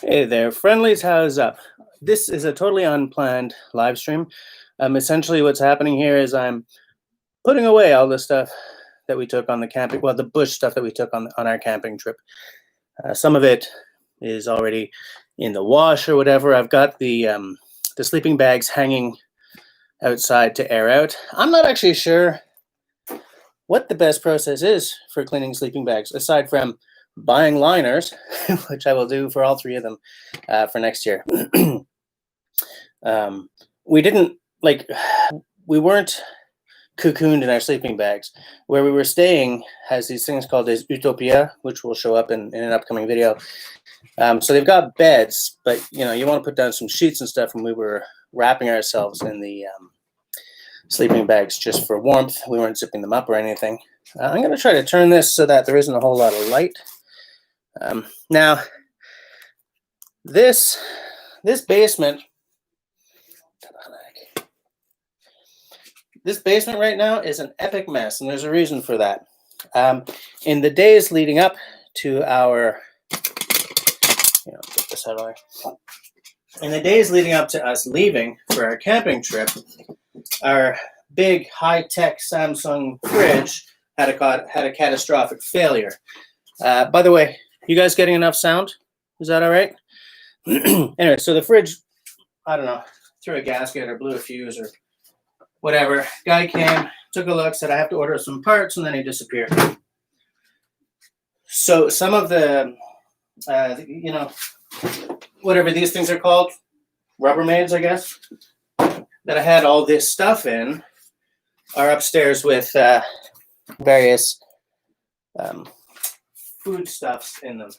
Hey there, friendlies, how's up? This is a totally unplanned live stream. Essentially, what's happening here is I'm putting away all the stuff that we took on the camping, well, the bush stuff that we took on our camping trip. Some of it is already in the wash or whatever. I've got the sleeping bags hanging outside to air out. I'm not actually sure what the best process is for cleaning sleeping bags, aside from buying liners, which I will do for all three of them for next year. We didn't we weren't cocooned in our sleeping bags. Where we were staying has these things called as Utopia, which will show up in an upcoming video. So they've got beds, but you want to put down some sheets and stuff, and we were wrapping ourselves in the sleeping bags just for warmth. We weren't zipping them up or anything. I'm going to try to turn this so that there isn't a whole lot of light. Now, this basement, right now is an epic mess, and there's a reason for that. In the days leading up to our, get this out of there. In the days leading up to us leaving for our camping trip, our big high-tech Samsung fridge had a catastrophic failure. By the way, you guys getting enough sound? Is that all right? Anyway, so the fridge, I don't know, threw a gasket or blew a fuse or whatever. Guy came, took a look, said I have to order some parts, and then he disappeared. So some of the, whatever these things are called, Rubbermaids, I guess, that I had all this stuff in, are upstairs with various foodstuffs in them.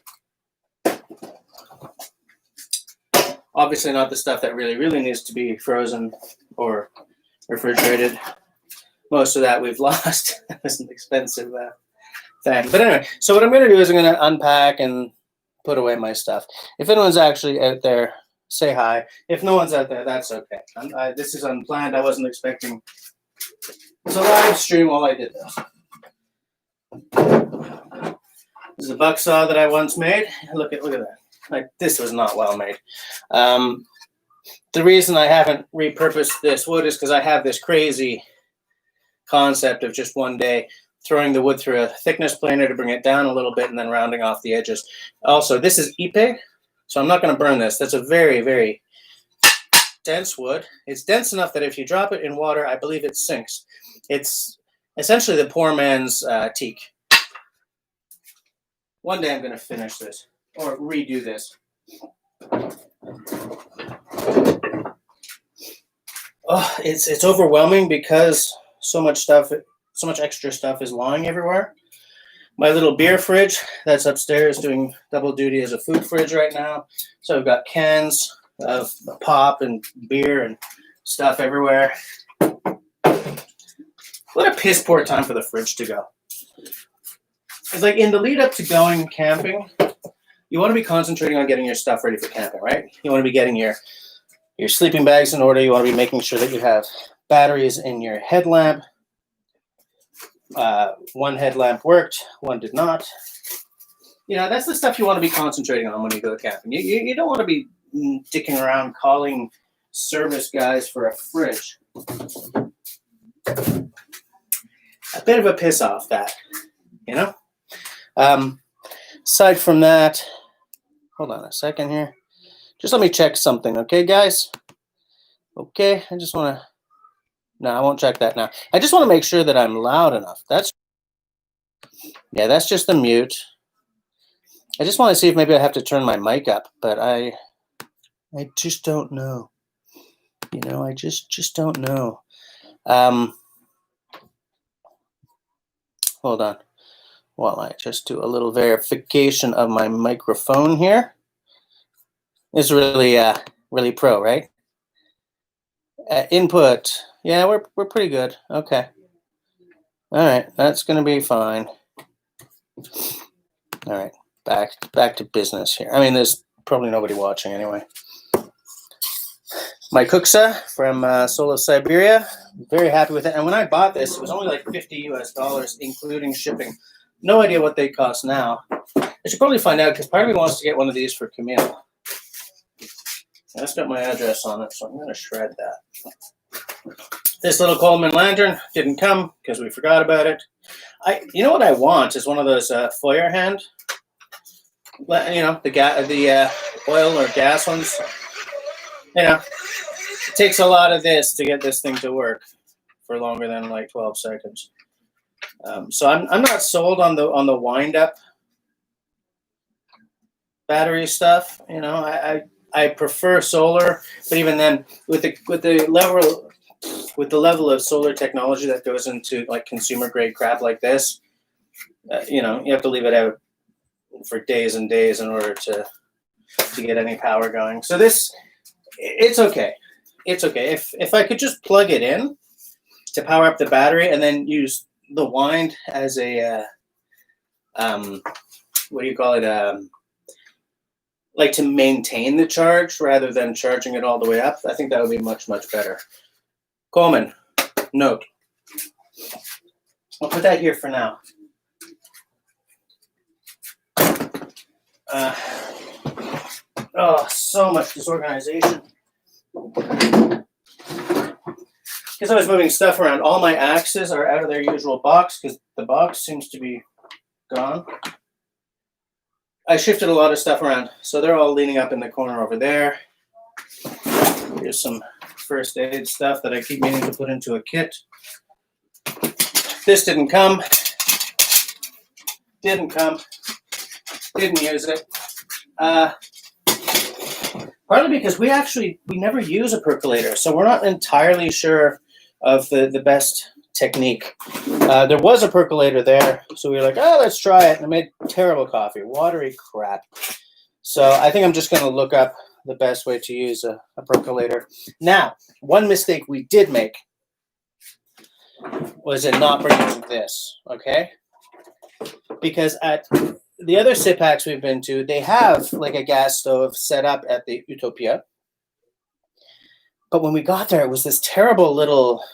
Obviously not the stuff that really needs to be frozen or refrigerated. Most of that we've lost. It was an expensive thing. But anyway, so what I'm going to do is I'm going to unpack and put away my stuff. If anyone's actually out there, say hi. If no one's out there, that's okay. This is unplanned. I wasn't expecting to live stream while I did this. This is a buck saw that I once made. Look at that. This was not well made. The reason I haven't repurposed this wood is because I have this crazy concept of just one day throwing the wood through a thickness planer to bring it down a little bit and then rounding off the edges. Also, this is ipe, so I'm not going to burn this. That's a very dense wood. It's dense enough that if you drop it in water, I believe it sinks. It's essentially the poor man's teak. One day I'm going to finish this or redo this. Oh, it's overwhelming because so much extra stuff is lying everywhere. My little beer fridge that's upstairs doing double duty as a food fridge right now. So I've got cans of pop and beer and stuff everywhere. What a piss poor time for the fridge to go. It's like in the lead up to going camping, you want to be concentrating on getting your stuff ready for camping, right? You want to be getting your sleeping bags in order. You want to be making sure that you have batteries in your headlamp. One headlamp worked, one did not. That's the stuff you want to be concentrating on when you go camping. You don't want to be dicking around calling service guys for a fridge. A bit of a piss off that, Aside from that, hold on a second here. Just let me check something, okay, guys? Okay, I just want to... No, I won't check that now. I just want to make sure that I'm loud enough. That's just the mute. I just want to see if maybe I have to turn my mic up, but I just don't know. I just don't know. Hold on. While I just do a little verification of my microphone here. It's really pro, right? Input. Yeah, we're pretty good. Okay. All right, that's gonna be fine. All right, back to business here. I mean, there's probably nobody watching anyway. My Kuksa from Seoul of Siberia. Very happy with it. And when I bought this, it was only like $50 US, including shipping. No idea what they cost now. I should probably find out because part of me wants to get one of these for Camille. That's got my address on it, so I'm going to shred that. This little Coleman lantern didn't come because we forgot about it. You know what I want is one of those Feuer hand, you know, the oil or gas ones. You know, it takes a lot of this to get this thing to work for longer than like 12 seconds. So I'm not sold on the wind up battery stuff. You know, I prefer solar, but even then, with the level of solar technology that goes into like consumer grade crap like this, you know, you have to leave it out for days and days in order to get any power going. So this, it's okay. It's okay. If I could just plug it in to power up the battery and then use the wind as a what do you call it? Like to maintain the charge rather than charging it all the way up. I think that would be much, much better. Coleman, note. I'll put that here for now. Oh, so much disorganization. Because I was moving stuff around. All my axes are out of their usual box because the box seems to be gone. I shifted a lot of stuff around, so they're all leaning up in the corner over there. Here's some first aid stuff that I keep meaning to put into a kit. This didn't come. Didn't come. Didn't use it. Partly because we never use a percolator, so we're not entirely sure of the best technique. There was a percolator there, so we were like, oh, let's try it. And it made terrible coffee, watery crap. So I think I'm just going to look up the best way to use a percolator. Now, one mistake we did make was in not bringing this, okay? Because at the other sit packs we've been to, they have like a gas stove set up at the Utopia. But when we got there, it was this terrible little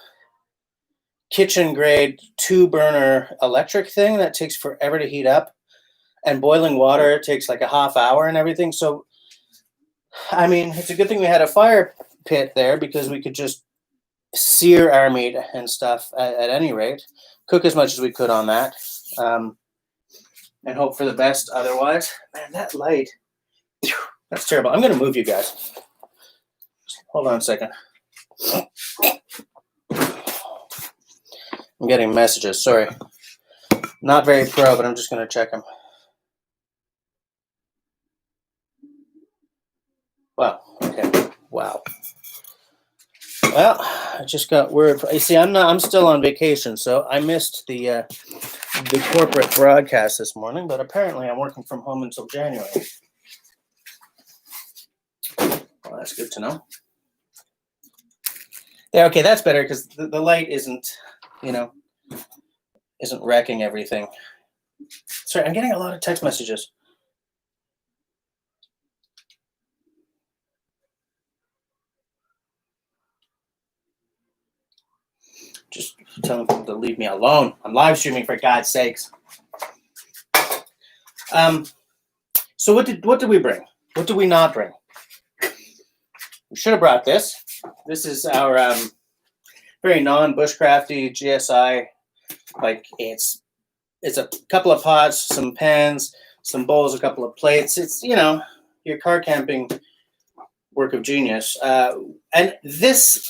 kitchen grade 2-burner electric thing that takes forever to heat up, and boiling water takes like a half hour and everything. So, I mean, it's a good thing we had a fire pit there because we could just sear our meat and stuff at any rate, cook as much as we could on that, and hope for the best otherwise. Man, that light, that's terrible. I'm going to move you guys. Hold on a second. I'm getting messages, sorry. Not very pro, but I'm just going to check them. Wow, okay, wow. Well, I just got word. You see, I'm still on vacation, so I missed the corporate broadcast this morning, but apparently I'm working from home until January. Well, that's good to know. Yeah, okay, that's better because the light isn't, you know, isn't wrecking everything. Sorry, I'm getting a lot of text messages. Just telling people to leave me alone. I'm live streaming, for God's sakes. So what did we bring? What did we not bring? We should have brought this. This is our very non-bushcrafty GSI. Like it's a couple of pots, some pans, some bowls, a couple of plates. It's, you know, your car camping work of genius. And this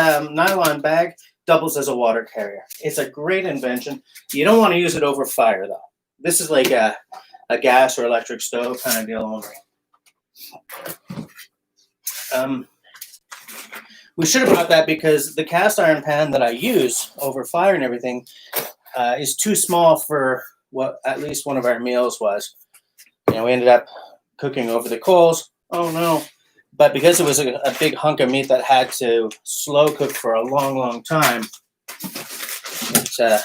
nylon bag doubles as a water carrier. It's a great invention. You don't want to use it over fire, though. This is like a gas or electric stove kind of deal only. We should have brought that because the cast iron pan that I use over fire and everything is too small for what at least one of our meals was. You know, we ended up cooking over the coals. Oh, no. But because it was a big hunk of meat that had to slow cook for a long, long time, it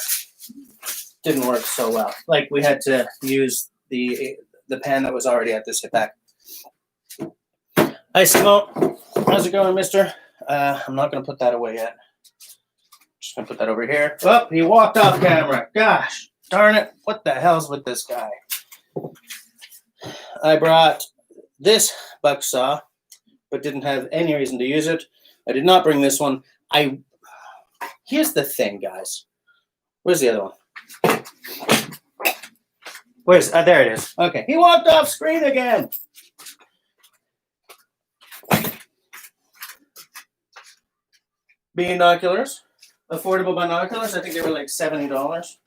didn't work so well. Like we had to use the pan that was already at the sit pack. Hi, Simone. How's it going, mister? I'm not going to put that away yet. Just going to put that over here. Oh, he walked off camera. Gosh, darn it. What the hell's with this guy? I brought this buck saw, but didn't have any reason to use it. I did not bring this one. Here's the thing, guys. Where's the other one? There it is. Okay, he walked off screen again. Binoculars, affordable binoculars. I think they were like $70.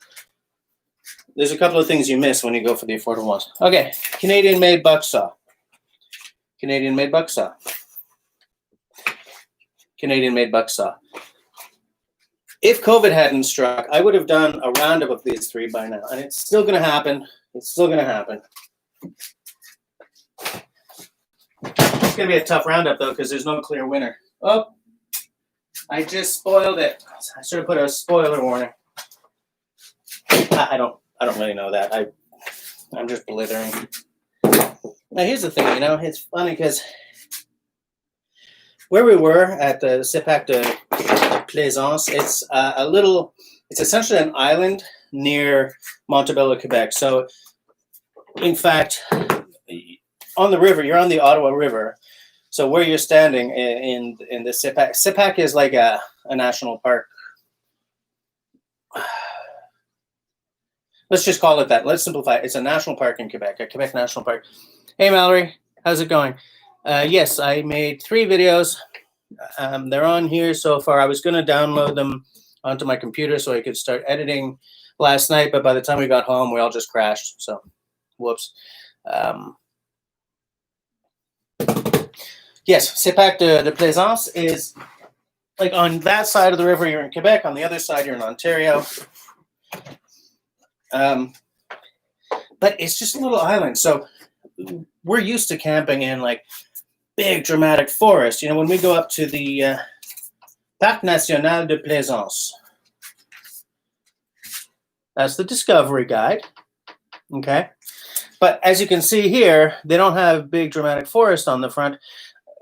There's a couple of things you miss when you go for the affordable ones. Okay, Canadian-made buck saw. Canadian-made buck saw. Canadian-made buck saw. If COVID hadn't struck, I would have done a roundup of these three by now, and it's still going to happen. It's still going to happen. It's going to be a tough roundup, though, because there's no clear winner. Oh, I just spoiled it. I should have put a spoiler warning. I don't really know that. I'm just blithering. Now, here's the thing, you know, it's funny because where we were at the Shop de Plaisance, it's it's essentially an island near Montebello, Quebec. So, in fact, on the river, you're on the Ottawa River. So where you're standing in the Shop is like a national park. Let's just call it that. Let's simplify it. It's a national park in Quebec, a Quebec National Park. Hey, Mallory, how's it going? Yes, I made 3 videos. They're on here so far. I was going to download them onto my computer so I could start editing last night, but by the time we got home, we all just crashed. So, whoops. Yes, Shop de Plaisance is like on that side of the river, you're in Quebec. On the other side, you're in Ontario. But it's just a little island. So we're used to camping in like big dramatic forest. You know, when we go up to the Parc National de Plaisance, that's the Discovery Guide. Okay. But as you can see here, they don't have big dramatic forest on the front.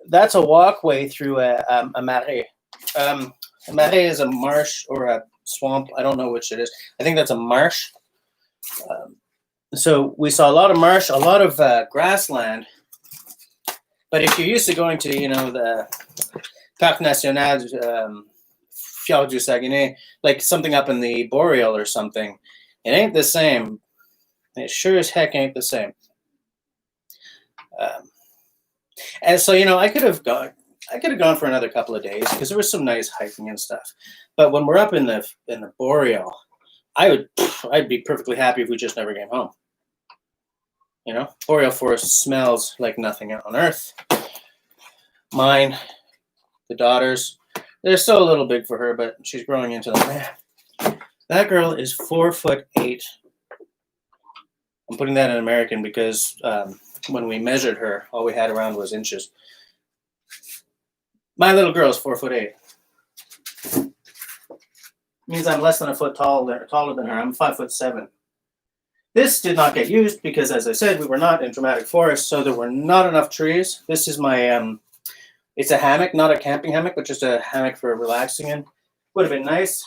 That's a walkway through a marais. A marais is a marsh or a swamp. I don't know which it is. I think that's a marsh. So we saw a lot of marsh, a lot of grassland. But if you're used to going to, you know, the Parc National Fjord du Saguenay, like something up in the Boreal or something, it ain't the same. It sure as heck ain't the same. And so, you know, I could have gone for another couple of days because there was some nice hiking and stuff. But when we're up in the Boreal, I'd be perfectly happy if we just never came home. You know, Boreal forest smells like nothing on earth. Mine, the daughters, they're still a little big for her, but she's growing into them. Man, that girl is 4'8". I'm putting that in American because when we measured her, all we had around was inches. My little girl is 4'8". Means I'm less than a foot taller than her. I'm 5'7". This did not get used because, as I said, we were not in dramatic forest, so there were not enough trees. This is my it's a hammock, not a camping hammock, but just a hammock for relaxing in. Would have been nice,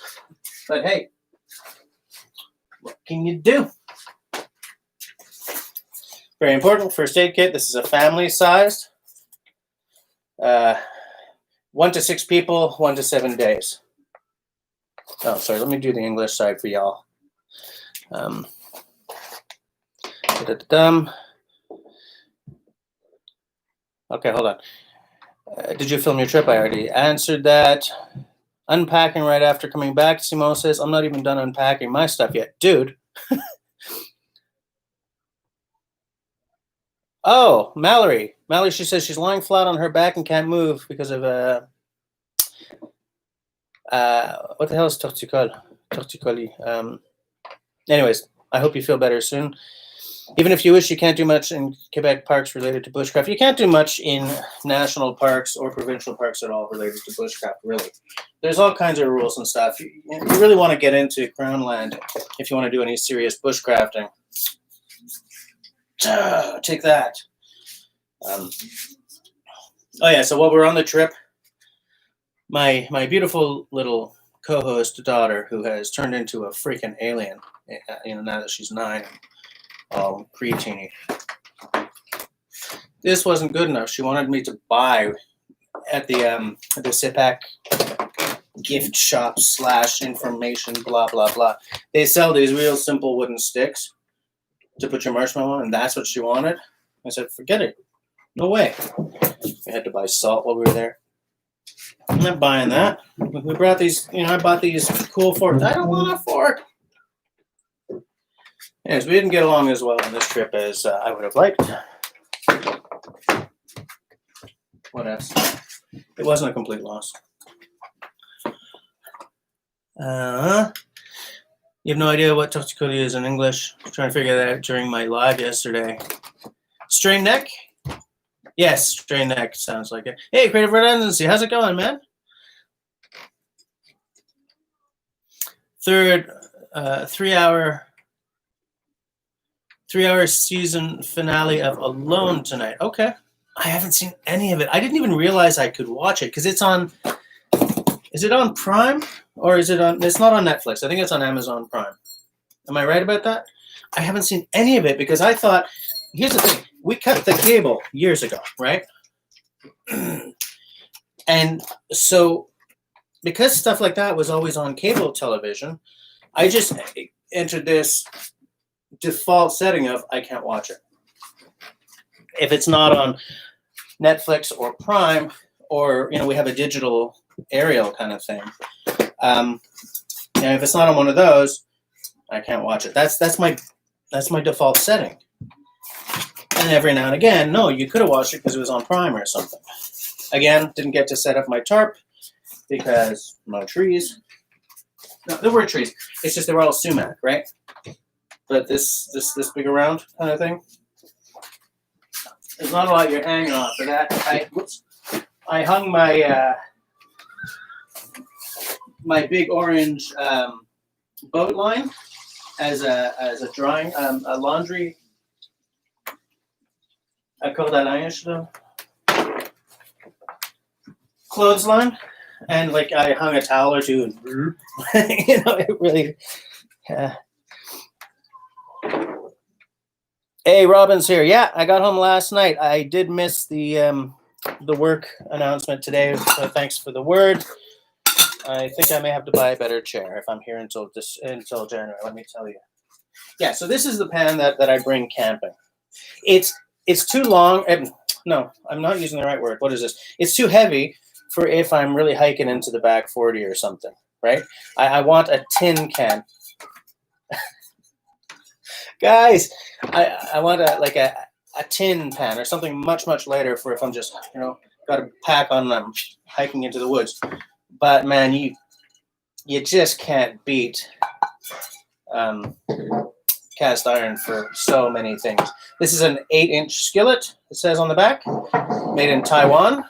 but hey, what can you do? Very important first aid kit. This is a family sized. 1 to 6 people, 1 to 7 days. Oh, sorry. Let me do the English side for y'all. Okay, hold on. Did you film your trip? I already answered that. Unpacking right after coming back. Simone says, I'm not even done unpacking my stuff yet. Dude. Oh, Mallory. Mallory, she says she's lying flat on her back and can't move because of what the hell is torticolis? Anyways, I hope you feel better soon. Even if you wish you can't do much in Quebec parks related to bushcraft, you can't do much in national parks or provincial parks at all related to bushcraft, really. There's all kinds of rules and stuff. You really want to get into Crown land if you want to do any serious bushcrafting. Take that. Oh yeah, so while we're on the trip, my beautiful little co-host daughter, who has turned into a freaking alien, you know, now that she's 9, all preteeny. this wasn't good enough. She wanted me to buy at the SIPAC gift shop / information, blah, blah, blah. They sell these real simple wooden sticks to put your marshmallow on, and that's what she wanted. I said, forget it. No way. We had to buy salt while we were there. I'm not buying that. We brought these, I bought these cool forks. I don't want a fork. Anyways, we didn't get along as well on this trip as I would have liked. What else? It wasn't a complete loss. You have no idea what Toxicity is in English. I was trying to figure that out during my live yesterday. Strained neck? Yes, strained neck sounds like it. Hey, Creative Redundancy, how's it going, man? Third 3-hour season finale of Alone tonight. Okay. I haven't seen any of it. I didn't even realize I could watch it because it's on. Is it on Prime or is it on? It's not on Netflix. I think it's on Amazon Prime. Am I right about that? I haven't seen any of it because I thought. Here's the thing: we cut the cable years ago, right? And so, because stuff like that was always on cable television, I just entered this default setting of I can't watch it. If it's not on Netflix or Prime, or we have a digital aerial kind of thing, and if it's not on one of those, I can't watch it. That's my default setting. And every now and again, no, you could have watched it because it was on Prime or something. Again, didn't get to set up my tarp because no trees. No, there were trees. It's just they were all sumac, right? But this big around kind of thing. There's not a lot you're hanging on for that. I hung my my big orange boat line as a drying a laundry. I call that clothesline, and like I hung a towel or two, and it really. Hey, Robin's here. Yeah, I got home last night. I did miss the work announcement today, so thanks for the word. I think I may have to buy a better chair if I'm here until January. Let me tell you. Yeah, so this is the pan that I bring camping. It's too long. No, I'm not using the right word. What is this? It's too heavy for if I'm really hiking into the back 40 or something, right? I want a tin can. Guys, I want a tin pan or something much lighter for if I'm just got a pack on and I'm hiking into the woods. But man, you just can't beat cast iron for so many things. This is an 8-inch skillet. It says on the back, made in Taiwan.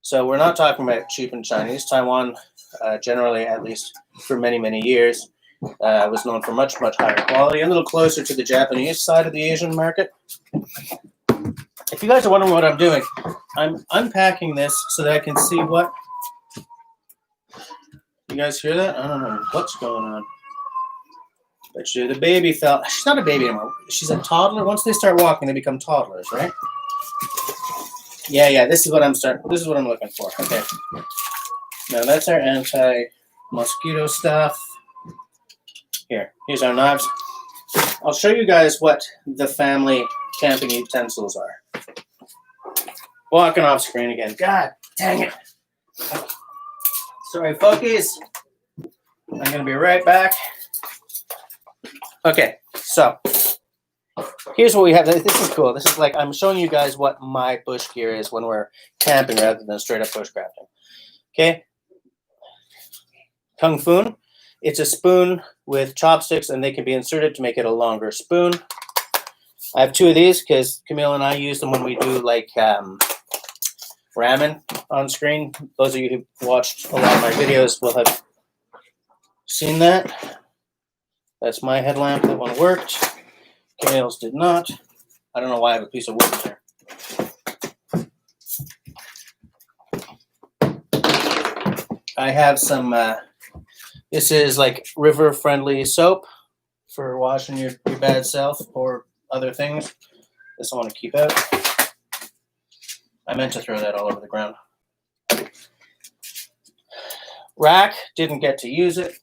So we're not talking about cheap and Chinese. Taiwan, generally, at least for many years, was known for much higher quality, a little closer to the Japanese side of the Asian market. If you guys are wondering what I'm doing, I'm unpacking this so that I can see what. You guys hear that? I don't know what's going on. But the baby fell. She's not a baby anymore. She's a toddler. Once they start walking, they become toddlers, right? Yeah. This is what I'm looking for. Okay. Now that's our anti-mosquito stuff. Here's our knives. I'll show you guys what the family camping utensils are. Walking off screen again. God dang it. Sorry, focus. I'm going to be right back. Okay, so here's what we have. This is cool. This is like I'm showing you guys what my bush gear is when we're camping rather than straight up bushcrafting. Okay. Kung Fu. It's a spoon with chopsticks, and they can be inserted to make it a longer spoon. I have 2 of these because Camille and I use them when we do like ramen on screen. Those of you who watched a lot of my videos will have seen that. That's my headlamp. That one worked. Camille's did not. I don't know why I have a piece of wood here. I have some, this is like river-friendly soap for washing your bad self or other things. This I want to keep out. I meant to throw that all over the ground. Rack, didn't get to use it.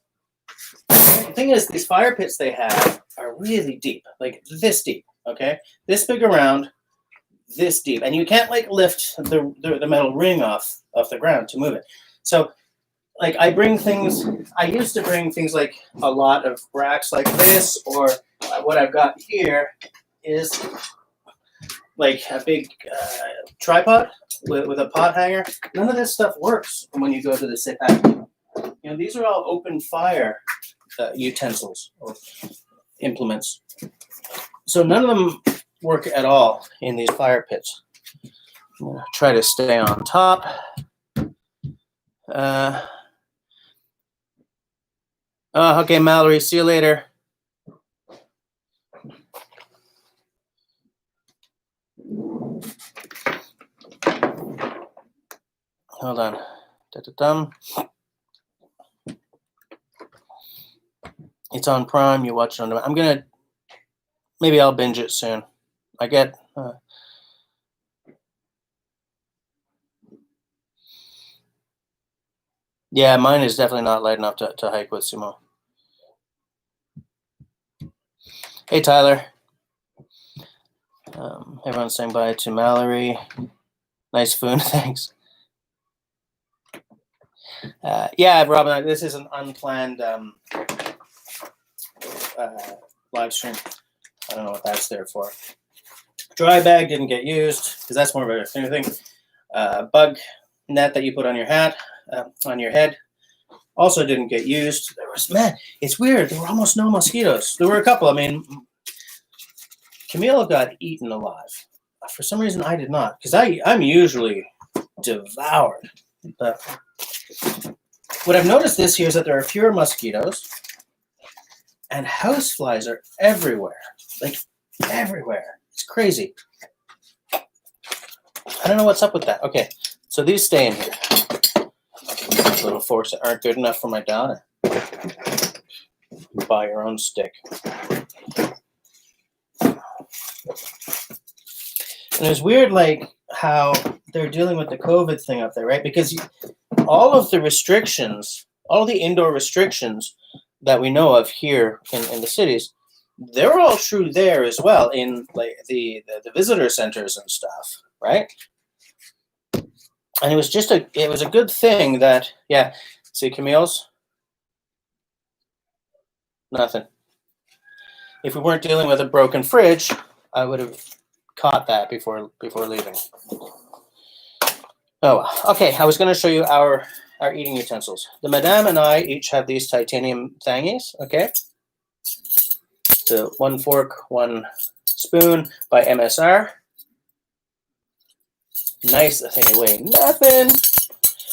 The thing is, these fire pits they have are really deep, like this deep, okay? This big around, this deep. And you can't like lift the metal ring off the ground to move it. So like I used to bring things like a lot of racks like this, or what I've got here is like a big tripod with a pot hanger. None of this stuff works when you go to the sit-back. You know, these are all open fire utensils or implements. So none of them work at all in these fire pits. I'm gonna try to stay on top. Okay, Mallory, see you later. Hold on. Da-da-dum. It's on Prime. You watch it on demand. I'm gonna, maybe I'll binge it soon. I get. Yeah, mine is definitely not light enough to hike with Sumo. Hey, Tyler. Everyone's saying bye to Mallory. Nice food, thanks. Yeah, Robin, this is an unplanned live stream. I don't know what that's there for. Dry bag didn't get used because that's more of a thing. Bug net that you put on your hat, on your head, also didn't get used. There was, man, it's weird. There were almost no mosquitoes. There were a couple. I mean, Camille got eaten alive. For some reason, I did not, because I'm usually devoured. But what I've noticed this year is that there are fewer mosquitoes, and houseflies are everywhere, like everywhere. It's crazy. I don't know what's up with that. Okay, so these stay in here. Little forks that aren't good enough for my daughter. Buy your own stick. And it's weird, like, how they're dealing with the COVID thing up there, right? Because all of the restrictions, all the indoor restrictions that we know of here in the cities, they're all true there as well in like the visitor centers and stuff, right? And it was just a good thing that, yeah, see Camille's? Nothing. If we weren't dealing with a broken fridge, I would have caught that before leaving. Oh, okay. I was going to show you our eating utensils. The madame and I each have these titanium thingies. Okay. So 1 fork, 1 spoon by MSR. Nice. They weigh nothing.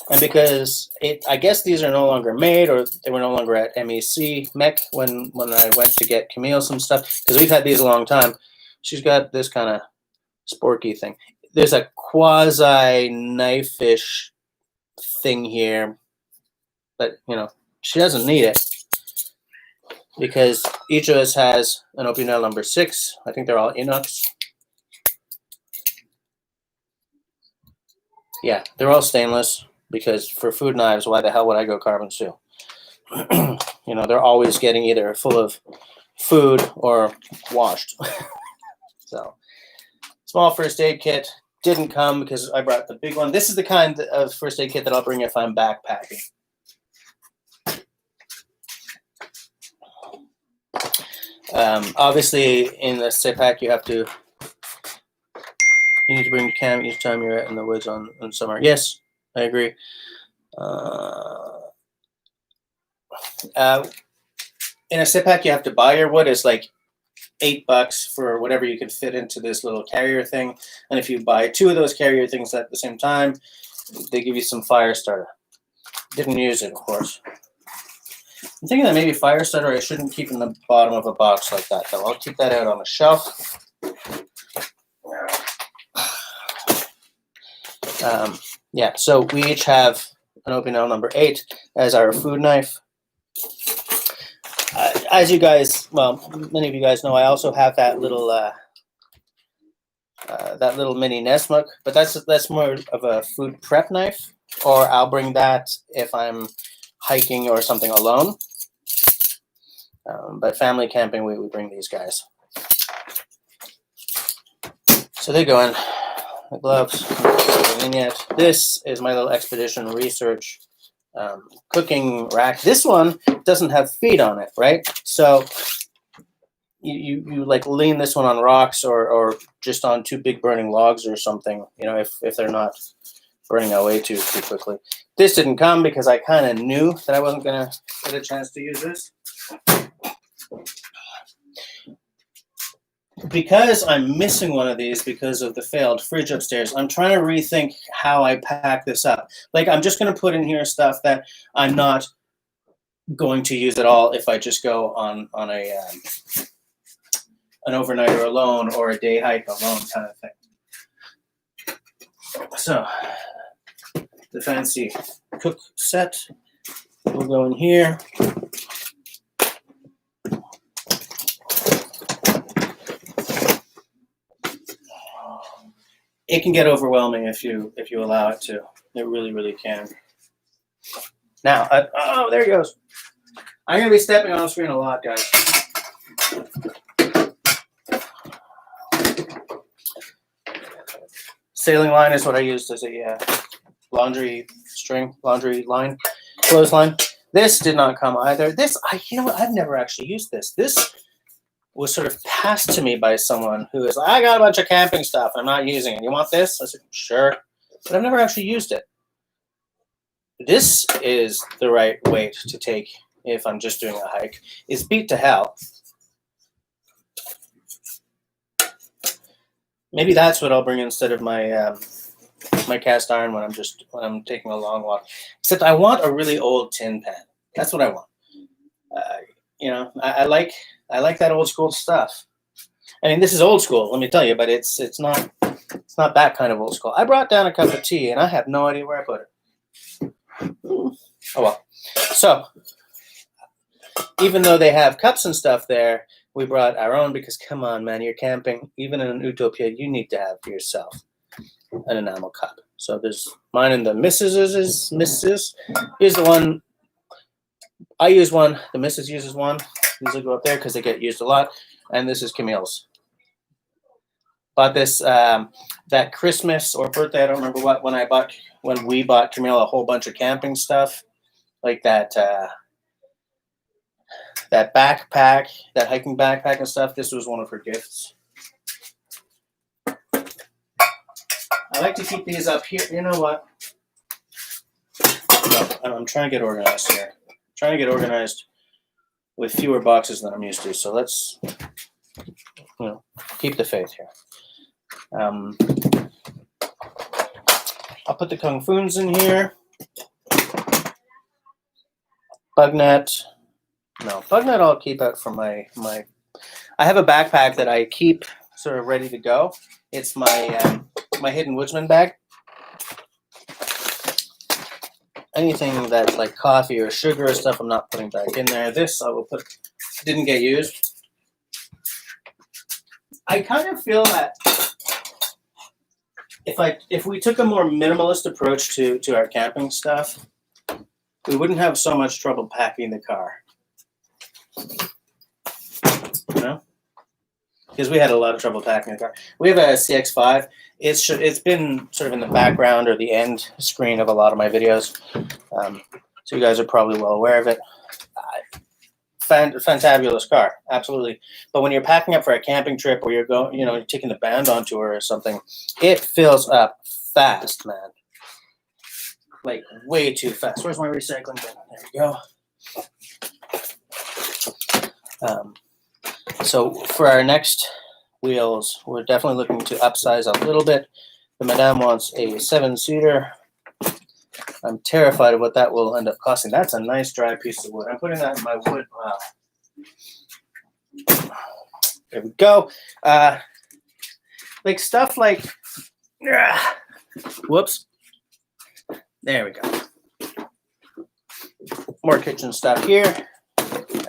And because I guess these are no longer made, or they were no longer at MEC when I went to get Camille some stuff, because we've had these a long time. She's got this kind of sporky thing. There's a quasi knife-ish thing here, but you know, she doesn't need it because each of us has an Opinel number 6. I think they're all Inox. Yeah, they're all stainless because for food knives, why the hell would I go carbon steel? You know, they're always getting either full of food or washed. So, small first aid kit didn't come because I brought the big one. This is the kind of first aid kit that I'll bring if I'm backpacking. Obviously, in the sit pack, you need to bring cam each time you're out in the woods in summer. Yes, I agree. In a sit pack, you have to buy your wood. It's like $8 for whatever you can fit into this little carrier thing. And if you buy 2 of those carrier things at the same time, they give you some fire starter. Didn't use it, of course. I'm thinking that maybe fire starter I shouldn't keep in the bottom of a box like that, though. I'll keep that out on a shelf. Yeah, so we each have an Opinel number 8 as our food knife. As you guys, well, many of you guys know, I also have that little that little mini Nesmuk, but that's more of a food prep knife, or I'll bring that if I'm hiking or something alone. But family camping, we bring these guys. So they go in. The gloves, in yet. This is my little expedition research cooking rack. This one doesn't have feet on it, right? So you like lean this one on rocks or just on two big burning logs or something, you know, if they're not burning away too quickly. This didn't come because I kind of knew that I wasn't going to get a chance to use this. Because I'm missing one of these because of the failed fridge upstairs, I'm trying to rethink how I pack this up. Like, I'm just going to put in here stuff that I'm not going to use at all if I just go on a an overnighter alone or a day hike alone kind of thing. So the fancy cook set will go in here. It can get overwhelming if you allow it to. It really can. Now, oh, there he goes. I'm going to be stepping on the screen a lot, guys. Sailing line is what I used as a laundry line, clothesline. This did not come either. This, you know what? I've never actually used this. This was sort of passed to me by someone who is like, I got a bunch of camping stuff. I'm not using it. You want this? I said, sure. But I've never actually used it. This is the right weight to take if I'm just doing a hike. It's beat to hell. Maybe that's what I'll bring instead of my my cast iron when I'm taking a long walk. Except I want a really old tin pan. That's what I want. You know, I like that old school stuff. I mean, this is old school, let me tell you, but it's not that kind of old school. I brought down a cup of tea and I have no idea where I put it. Oh well. So even though they have cups and stuff there, we brought our own because come on, man, you're camping. Even in an utopia, you need to have for yourself an enamel cup. So there's mine and the Mrs. Here's the one. I use one. The Mrs. uses one. These will go up there because they get used a lot. And this is Camille's. Bought this that Christmas or birthday. I don't remember when we bought Camille a whole bunch of camping stuff, like that backpack, that hiking backpack and stuff. This was one of her gifts. I like to keep these up here. You know what? No, I'm trying to get organized here. Trying to get organized with fewer boxes than I'm used to. So let's, keep the faith here. I'll put the Kung Funs in here. Bug net. No, bug net I'll keep out for my. I have a backpack that I keep sort of ready to go. It's my my hidden woodsman bag. Anything that's like coffee or sugar or stuff, I'm not putting back in there. This I will put. Didn't get used. I kind of feel that if we took a more minimalist approach to our camping stuff, we wouldn't have so much trouble packing the car. You know? Because we had a lot of trouble packing the car. We have a CX-5. It's been sort of in the background or the end screen of a lot of my videos. So you guys are probably well aware of it. Fantabulous car, absolutely. But when you're packing up for a camping trip or you're going, you're taking the band on tour or something, it fills up fast, man. Like way too fast. Where's my recycling bin? There we go. So for our next wheels, we're definitely looking to upsize a little bit. The madame wants a 7-seater. I'm terrified of what that will end up costing. That's a nice dry piece of wood. I'm putting that in my wood pile. There we go. Like stuff like, whoops. There we go. More kitchen stuff here.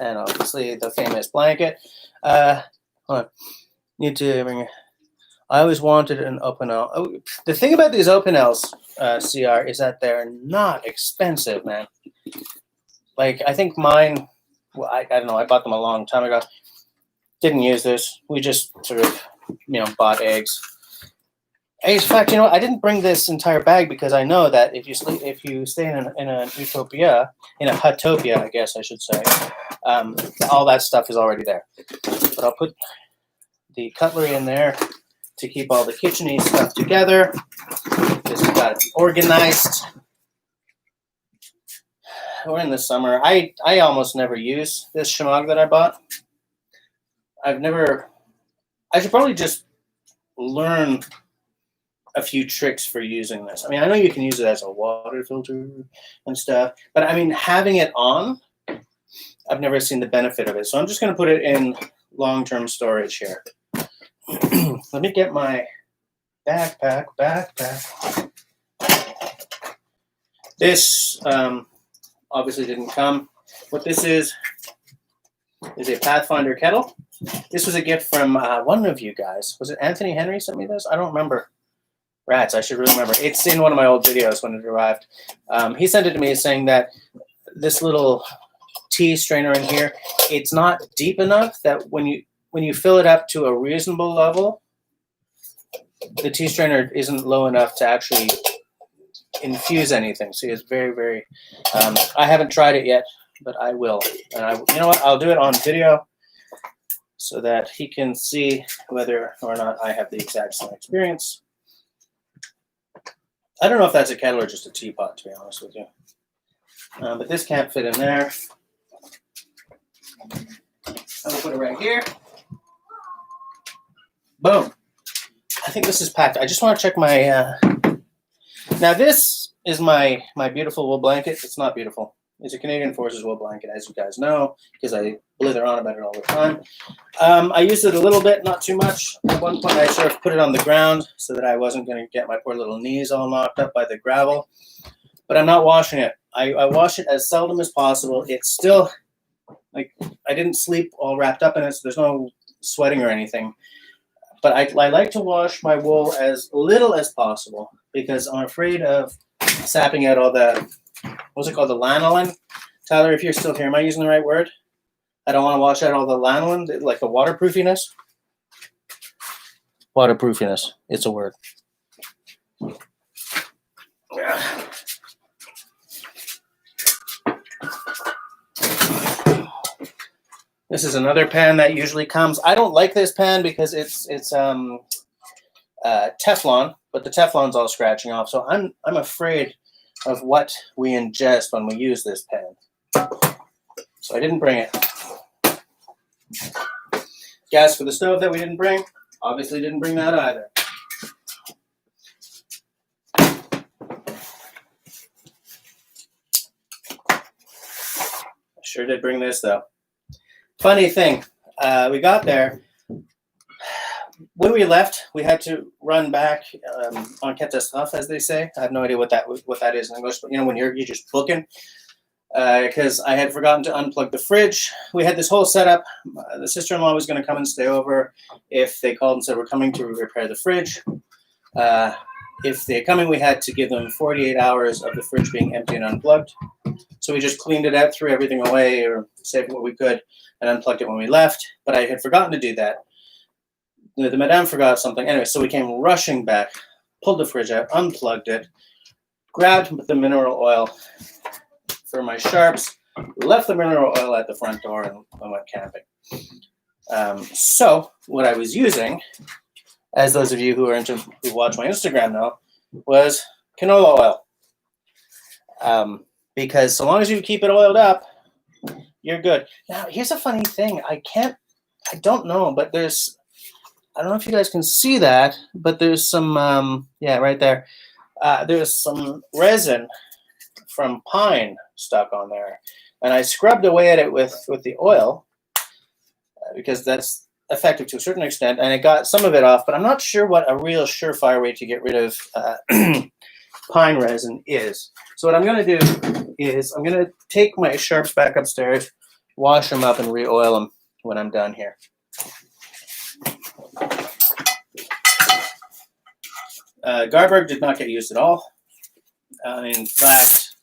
And obviously the famous blanket. Hold on. Need to bring I always wanted an Opinel. Oh, the thing about these Opinels, CR, is that they're not expensive, man. Like, I think mine, well, I don't know, I bought them a long time ago. Didn't use this. We just sort of, bought eggs. In fact, I didn't bring this entire bag because I know that if you stay in a utopia, in a hutopia, I guess I should say, all that stuff is already there. But I'll put the cutlery in there to keep all the kitchen-y stuff together. This has got to be organized. We're in the summer. I almost never use this shemagh that I bought. I should probably just learn a few tricks for using this. I mean, I know you can use it as a water filter and stuff, but I mean, having it on, I've never seen the benefit of it. So I'm just going to put it in long-term storage here. Let me get my backpack. This obviously didn't come. What this is a Pathfinder kettle. This was a gift from one of you guys. Was it Anthony Henry sent me this? I don't remember. Rats, I should really remember. It's in one of my old videos when it arrived. He sent it to me saying that this little tea strainer in here, it's not deep enough that when you fill it up to a reasonable level, the tea strainer isn't low enough to actually infuse anything. So it's very, very, I haven't tried it yet, but I will. And you know what? I'll do it on video so that he can see whether or not I have the exact same experience. I don't know if that's a kettle or just a teapot, to be honest with you. But this can't fit in there. I'm going to put it right here. Boom. I think this is packed. I just want to check my... Now, this is my beautiful wool blanket. It's not beautiful. It's a Canadian Forces wool blanket, as you guys know, because I blither on about it all the time. I used it a little bit, not too much. At one point, I sort of put it on the ground so that I wasn't going to get my poor little knees all knocked up by the gravel. But I'm not washing it. I wash it as seldom as possible. It's still, like, I didn't sleep all wrapped up in it, so there's no sweating or anything. But I like to wash my wool as little as possible because I'm afraid of sapping out all the, what's it called, the lanolin? Tyler, if you're still here, am I using the right word? I don't want to wash out all the lanolin, like the waterproofiness. Waterproofiness, it's a word. This is another pan that usually comes. I don't like this pan because it's Teflon, but the Teflon's all scratching off. So I'm afraid of what we ingest when we use this pan. So I didn't bring it. Gas for the stove that we didn't bring. Obviously didn't bring that either. I sure did bring this though. Funny thing, we got there. When we left, we had to run back on Ketta stuff, as they say. I have no idea what that is in English, but when you're just booking. Because I had forgotten to unplug the fridge. We had this whole setup. The sister-in-law was going to come and stay over if they called and said, we're coming to repair the fridge. If they're coming, we had to give them 48 hours of the fridge being empty and unplugged. So we just cleaned it out, threw everything away, or saved what we could, and unplugged it when we left. But I had forgotten to do that. The madame forgot something. Anyway, so we came rushing back, pulled the fridge out, unplugged it, grabbed the mineral oil for my sharps, left the mineral oil at the front door, and went camping. So what I was using, as those of you who watch my Instagram know, was canola oil. Because so long as you keep it oiled up, you're good. Now, here's a funny thing. I don't know, but I don't know if you guys can see that, but there's some, yeah, right there. There's some resin from pine stuck on there. And I scrubbed away at it with the oil because that's effective to a certain extent. And it got some of it off, but I'm not sure what a real surefire way to get rid of pine resin is. So what I'm going to do is I'm going to take my sharps back upstairs, wash them up, and re-oil them when I'm done here. Garberg did not get used at all. In fact,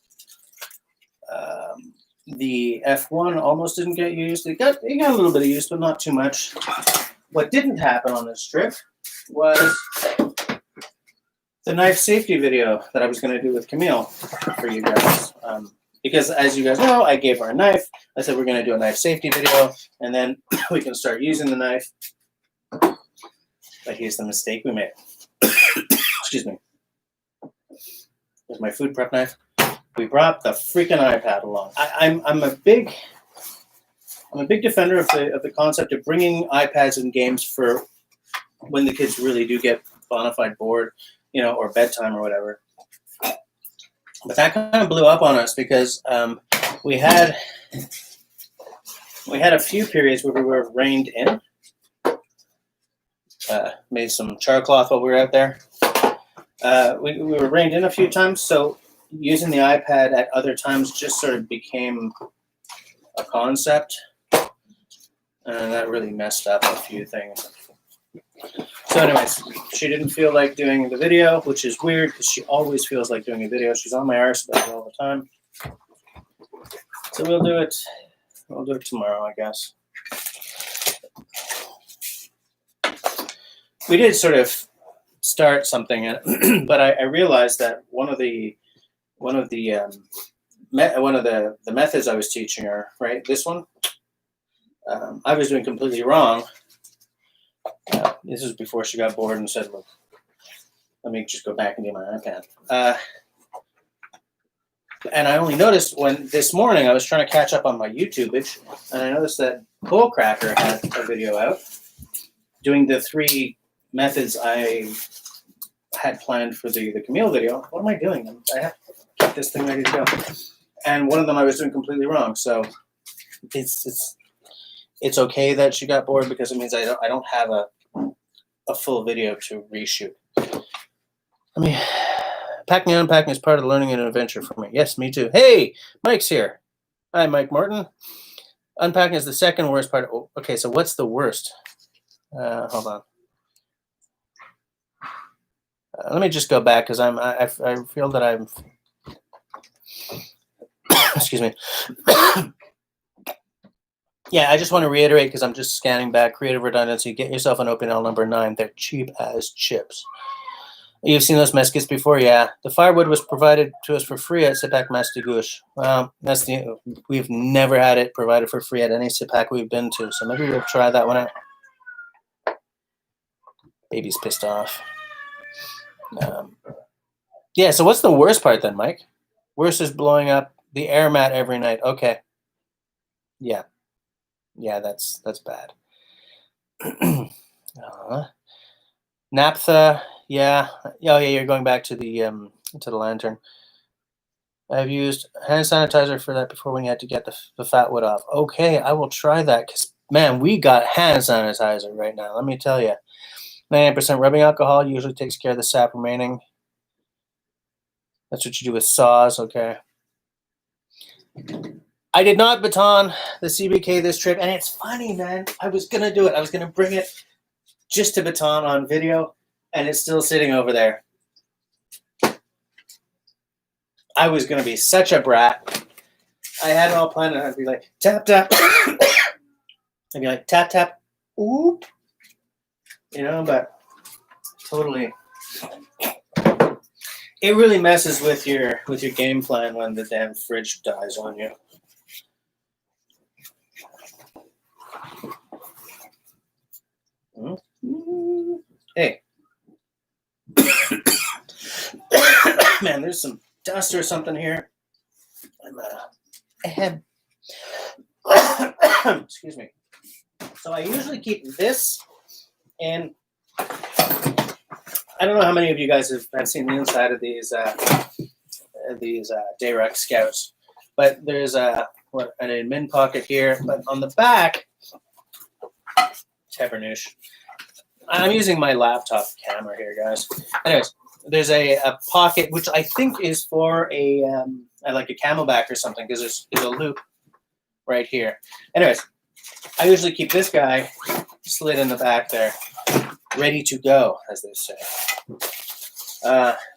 the F1 almost didn't get used. It got a little bit of use, but not too much. What didn't happen on this trip was the knife safety video that I was going to do with Camille for you guys. Because as you guys know, I gave her a knife. I said we're going to do a knife safety video, and then we can start using the knife. But here's the mistake we made. Excuse me. Here's my food prep knife. We brought the freaking iPad along. I'm a big defender of the concept of bringing iPads and games for when the kids really do get bona fide bored, or bedtime or whatever. But that kind of blew up on us because we had a few periods where we were reined in. Made some char cloth while we were out there. We were reined in a few times, so using the iPad at other times just sort of became a concept, and that really messed up a few things. So anyways, she didn't feel like doing the video, which is weird because she always feels like doing a video. She's on my arse about it all the time. So we'll do it tomorrow, I guess. We did sort of start something, but I realized that one of the methods I was teaching her, right, this one, I was doing completely wrong. This was before she got bored and said, "Look, let me just go back and do my iPad." And I only noticed when this morning I was trying to catch up on my YouTubeage, and I noticed that Bullcracker had a video out doing the 3 methods I had planned for the Camille video. What am I doing? I have to get this thing ready to go. And one of them I was doing completely wrong. So it's okay that she got bored because it means I don't have a full video to reshoot. I mean, packing and unpacking is part of the learning and adventure for me. Yes, me too. Hey, Mike's here. Hi, Mike Morton. Unpacking is the second worst part. Oh, okay, so what's the worst? Hold on. Let me just go back because I feel that I'm. Excuse me. Yeah, I just want to reiterate because I'm just scanning back. Creative redundancy. Get yourself an open L number 9. They're cheap as chips. You've seen those mess kits before, yeah. The firewood was provided to us for free at Sipak Mastigouche. We've never had it provided for free at any Sipak we've been to, so maybe we'll try that one out. Baby's pissed off. Yeah, so what's the worst part then, Mike? Worst is blowing up the air mat every night. Okay. Yeah. Yeah, that's bad. Naphtha, yeah. Oh yeah, you're going back to the lantern. I've used hand sanitizer for that before when you had to get the fat wood off. Okay, I will try that because man, we got hand sanitizer right now. Let me tell you. 99% rubbing alcohol usually takes care of the sap remaining. That's what you do with saws, okay. I did not baton the CBK this trip, and it's funny, man. I was going to do it. I was going to bring it just to baton on video, and it's still sitting over there. I was going to be such a brat. I had it all planned, and I'd be like, tap, tap. I'd be like, tap, tap, oop. But totally. It really messes with your game plan when the damn fridge dies on you. Hey. Man, there's some dust or something here. Excuse me. So I usually keep this in. I don't know how many of you guys have seen the inside of these Dayrex Scouts, but there's an admin pocket here. But on the back, Tebernouche. I'm using my laptop camera here, guys. Anyways, there's a pocket which I think is for like a camelback or something because there's a loop right here. Anyways, I usually keep this guy slid in the back there, ready to go, as they say.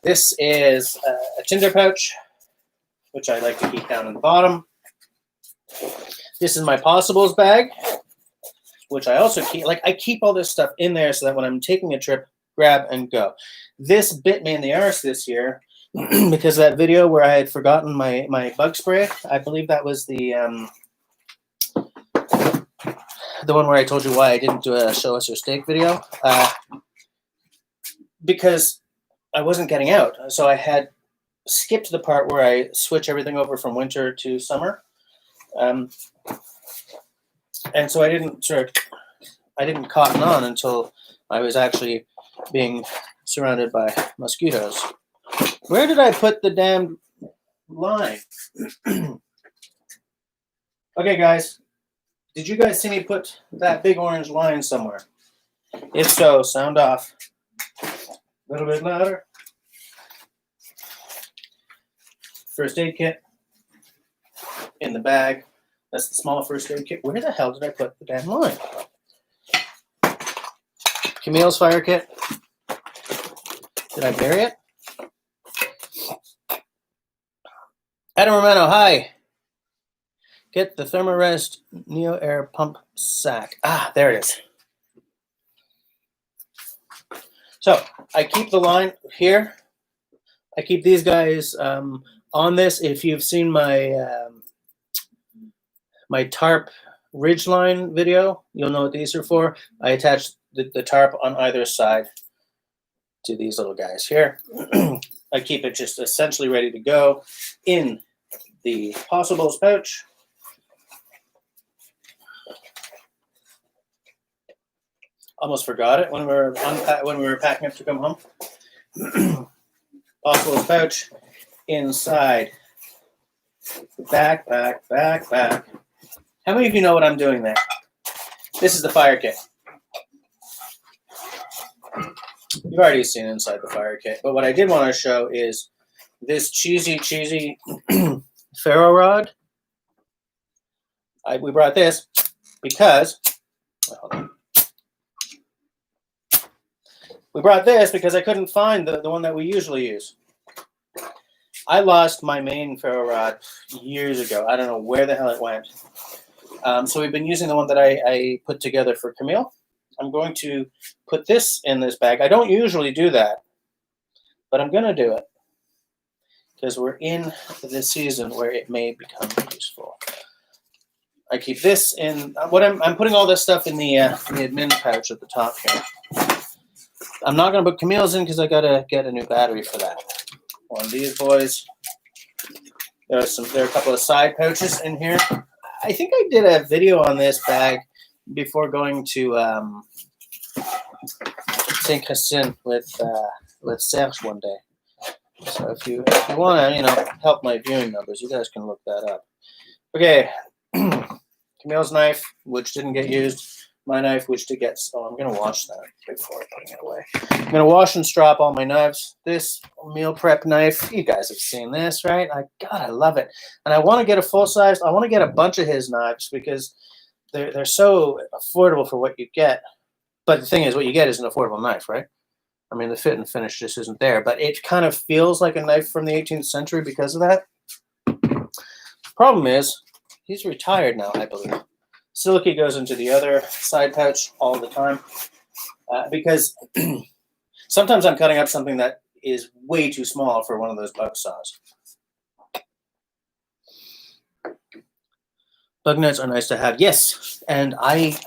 This is a tinder pouch, which I like to keep down in the bottom. This is my possibles bag, which I also keep. Like, I keep all this stuff in there so that when I'm taking a trip, grab and go. This bit me in the arse this year because that video where I had forgotten my bug spray. I believe that was the one where I told you why I didn't do a show us your steak video. Because I wasn't getting out. So I had skipped the part where I switch everything over from winter to summer. And so I didn't cotton on until I was actually being surrounded by mosquitoes. Where did I put the damn line? Okay, guys. Did you guys see me put that big orange line somewhere? If so, sound off. A little bit louder. First aid kit in the bag. That's the small first aid kit. Where the hell did I put the damn line? Camille's fire kit. Did I bury it? Adam Romano, hi. Get the Thermarest Neo Air Pump Sack. Ah, there it is. So I keep the line here. I keep these guys on this. If you've seen my my tarp ridgeline video, you'll know what these are for. I attach the tarp on either side to these little guys here. I keep it just essentially ready to go in the possibles pouch. Almost forgot it when we were packing up to come home. Possibles pouch inside. Backpack. How many of you know what I'm doing there? This is the fire kit. You've already seen inside the fire kit, but what I did want to show is this cheesy ferro rod. We brought this because I couldn't find the one that we usually use. I lost my main ferro rod years ago. I don't know where the hell it went. So we've been using the one that I put together for Camille. I'm going to put this in this bag. I don't usually do that, but I'm going to do it because we're in the season where it may become useful. I keep this in. I'm putting all this stuff in the admin pouch at the top here. I'm not going to put Camille's in because I got to get a new battery for that. One of these boys. There are a couple of side pouches in here. I think I did a video on this bag before going to Saint Christine with Serge one day. So if you want to help my viewing numbers, you guys can look that up. Okay, Camille's knife, which didn't get used. My knife, which did get. Oh, I'm gonna wash that before putting it away. I'm gonna wash and strop all my knives. This meal prep knife, you guys have seen this, right? I love it, and I want to get a full size. I want to get a bunch of his knives because they're so affordable for what you get. But the thing is, what you get is an affordable knife, right? I mean, the fit and finish just isn't there, but it kind of feels like a knife from the 18th century because of that. Problem is, he's retired now, I believe. Silicate goes into the other side pouch all the time because sometimes I'm cutting up something that is way too small for one of those bug saws. Bug nets are nice to have, yes, and I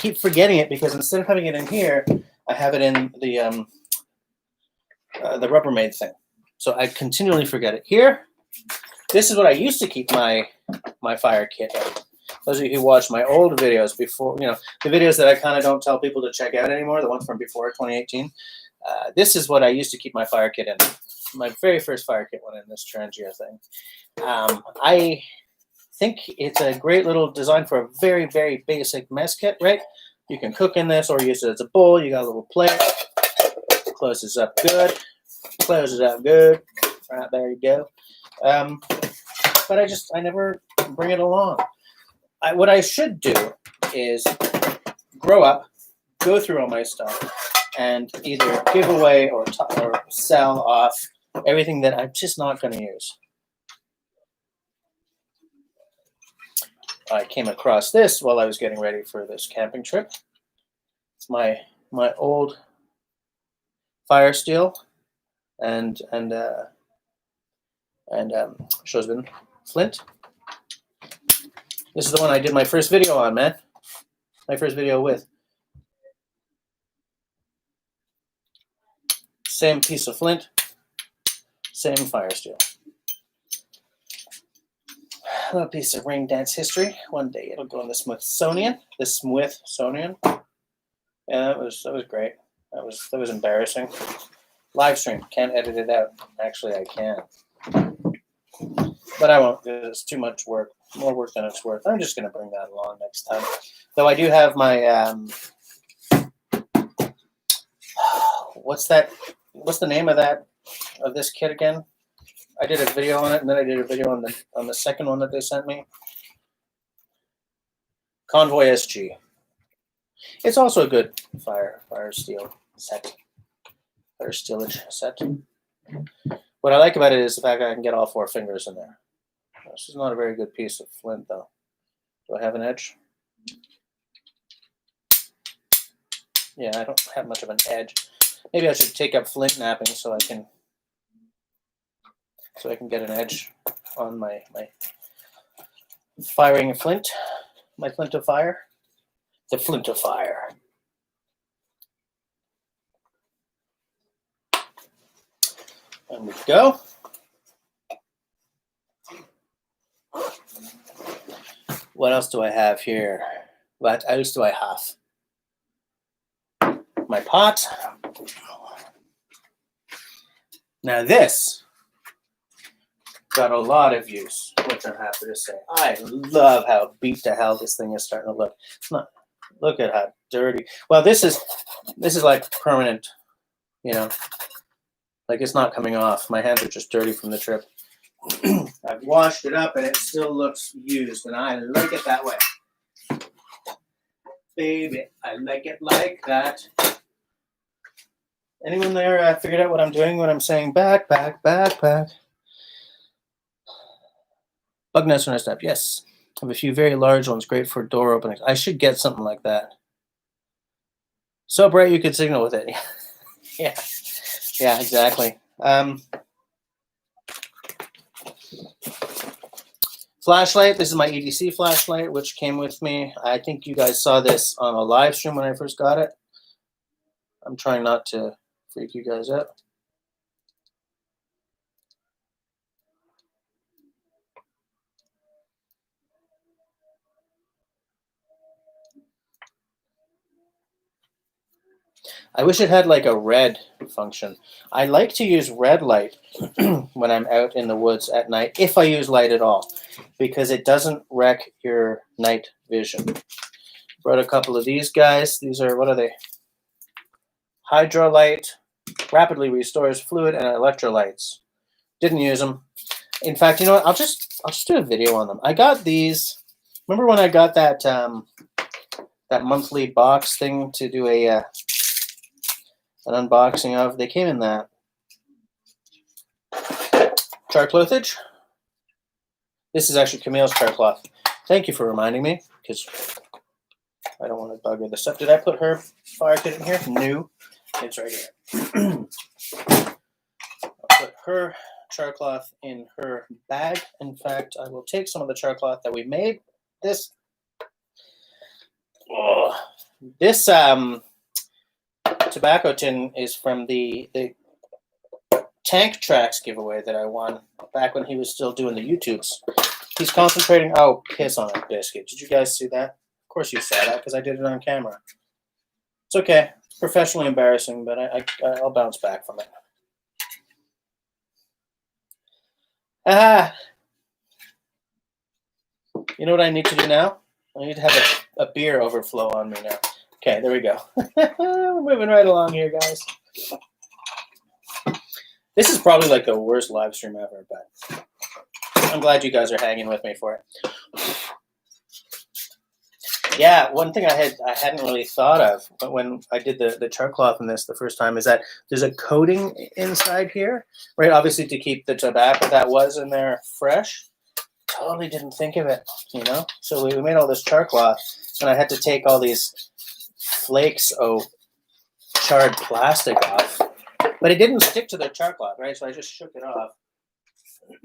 keep forgetting it because instead of having it in here, I have it in the Rubbermaid thing. So I continually forget it. Here, this is what I used to keep my fire kit in. Those of you who watched my old videos before, the videos that I kind of don't tell people to check out anymore, the ones from before 2018, this is what I used to keep my fire kit in. My very first fire kit went in this Trangia thing. I think it's a great little design for a very, very basic mess kit, right? You can cook in this or use it as a bowl. You got a little plate. Closes up good. Closes up good. Right, there you go. But I never bring it along. What I should do is grow up, go through all my stuff, and either give away or sell off everything that I'm just not going to use. I came across this while I was getting ready for this camping trip. It's my old fire steel and Shosbin flint. This is the one I did my first video on, man. My first video with. Same piece of flint, same fire steel. A little piece of ring dance history. One day it'll go in the Smithsonian. Yeah, that was great. That was embarrassing. Live stream, can't edit it out. Actually, I can, but I won't because it's too much work. More work than it's worth. I'm just gonna bring that along next time. Though I do have my what's the name of this kit again? I did a video on it, and then I did a video on the second one that they sent me. Convoy SG. It's also a good fire steel set. Fire steelage set. What I like about it is the fact I can get all 4 fingers in there. This is not a very good piece of flint, though. Do I have an edge? Yeah, I don't have much of an edge. Maybe I should take up flint napping so I can get an edge on my firing flint, my flint of fire, the flint of fire. There we go. What else do I have here? What else do I have? My pot. Now this got a lot of use, which I'm happy to say. I love how beat to hell this thing is starting to look. It's not. Look at how dirty. Well, this is like permanent, you know. Like it's not coming off. My hands are just dirty from the trip. I've washed it up and it still looks used, and I like it that way. Baby, I like it like that. Anyone there figured out what I'm doing when I'm saying backpack? Bug nest or nest up, yes. I have a few very large ones, great for door openings. I should get something like that. So bright you could signal with it. Yeah, exactly. Flashlight, this is my EDC flashlight, which came with me. I think you guys saw this on a live stream when I first got it. I'm trying not to freak you guys out. I wish it had like a red function. I like to use red light when I'm out in the woods at night, if I use light at all, because it doesn't wreck your night vision. Brought a couple of these guys. These are, what are they? Hydrolite, rapidly restores fluid and electrolytes. Didn't use them. In fact, you know what? I'll just do a video on them. I got these. Remember when I got that that monthly box thing to do an unboxing of? They came in that char clothage. This is actually Camille's char cloth. Thank you for reminding me, because I don't want to bugger this up. Did I put her fire kit in here? No, it's right here. I'll put her char cloth in her bag. In fact, I will take some of the char cloth that we made. This tobacco tin is from the Tank Tracks giveaway that I won back when he was still doing the YouTubes. He's concentrating. Oh, piss on a biscuit. Did you guys see that? Of course you saw that, because I did it on camera. It's okay. It's professionally embarrassing, but I'll bounce back from it. You know what I need to do now? I need to have a beer overflow on me now. Okay, there we go. We're moving right along here, guys. This is probably like the worst live stream ever, but I'm glad you guys are hanging with me for it. Yeah, one thing I hadn't really thought of when I did the char cloth in this the first time is that there's a coating inside here, right? Obviously to keep the tobacco that was in there fresh. Totally didn't think of it, you know? So we made all this char cloth, and I had to take all these flakes of charred plastic off. But it didn't stick to the char cloth, right? So I just shook it off.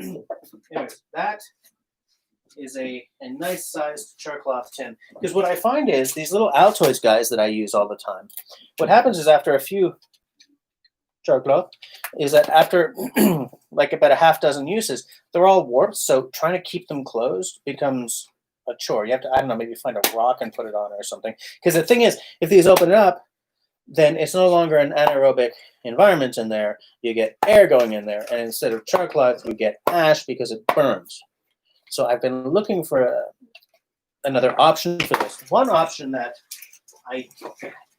Anyways, that is a nice sized char cloth tin. Because what I find is these little Altoids guys that I use all the time, what happens is after a few char cloth is that after like about a half dozen uses, they're all warped. So trying to keep them closed becomes a chore. You have to, I don't know, maybe find a rock and put it on or something. Because the thing is, if these open up, then it's no longer an anaerobic environment in there. You get air going in there. And instead of char cloth, you get ash because it burns. So I've been looking for another option for this. One option that I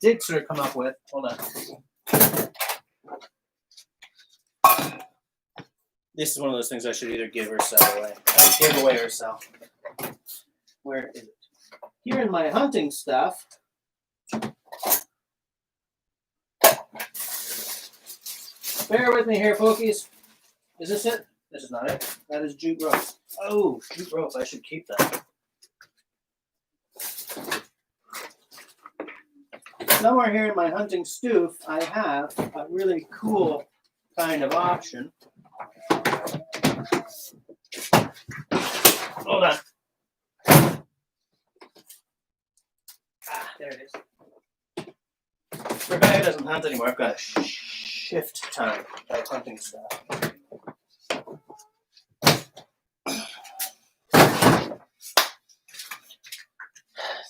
did sort of come up with, hold on. This is one of those things I should either give or sell away. Give away or sell. Where is it? Here in my hunting stuff, bear with me here, folkies. Is this it? This is not it. That is jute rope. Oh, jute rope. I should keep that. Somewhere here in my hunting stoof, I have a really cool kind of option. Hold on. There it is. For a guy who doesn't hunt anymore, I've got a shift time of hunting stuff.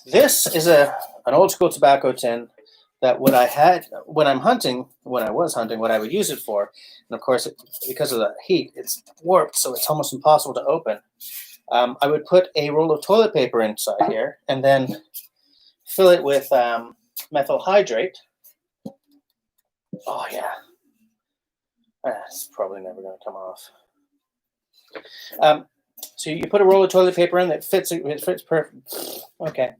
This is an old school tobacco tin that what I had when I'm hunting, when I was hunting, what I would use it for. And of course, because of the heat, it's warped, so it's almost impossible to open. I would put a roll of toilet paper inside here and then fill it with methyl hydrate. Oh, yeah. It's probably never going to come off. So you put a roll of toilet paper in that fits. It fits perfect. Okay.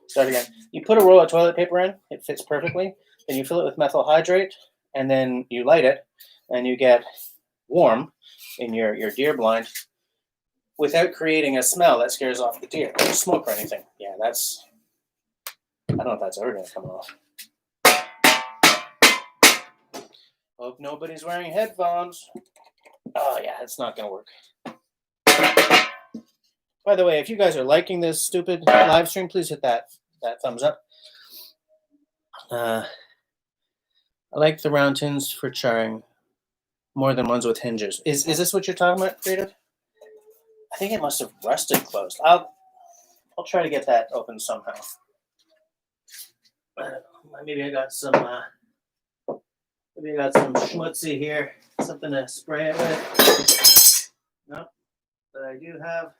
Start again. You put a roll of toilet paper in. It fits perfectly. Then you fill it with methyl hydrate, and then you light it, and you get warm in your deer blind without creating a smell that scares off the deer or smoke or anything. Yeah, that's. I don't know if that's ever going to come off. Hope nobody's wearing headphones. Oh, yeah, it's not going to work. By the way, if you guys are liking this stupid live stream, please hit that thumbs up. I like the round tins for charring more than ones with hinges. Is this what you're talking about, Creative? I think it must have rusted closed. I'll try to get that open somehow. Maybe I got some schmutzy here, something to spray it with. No, but I do have.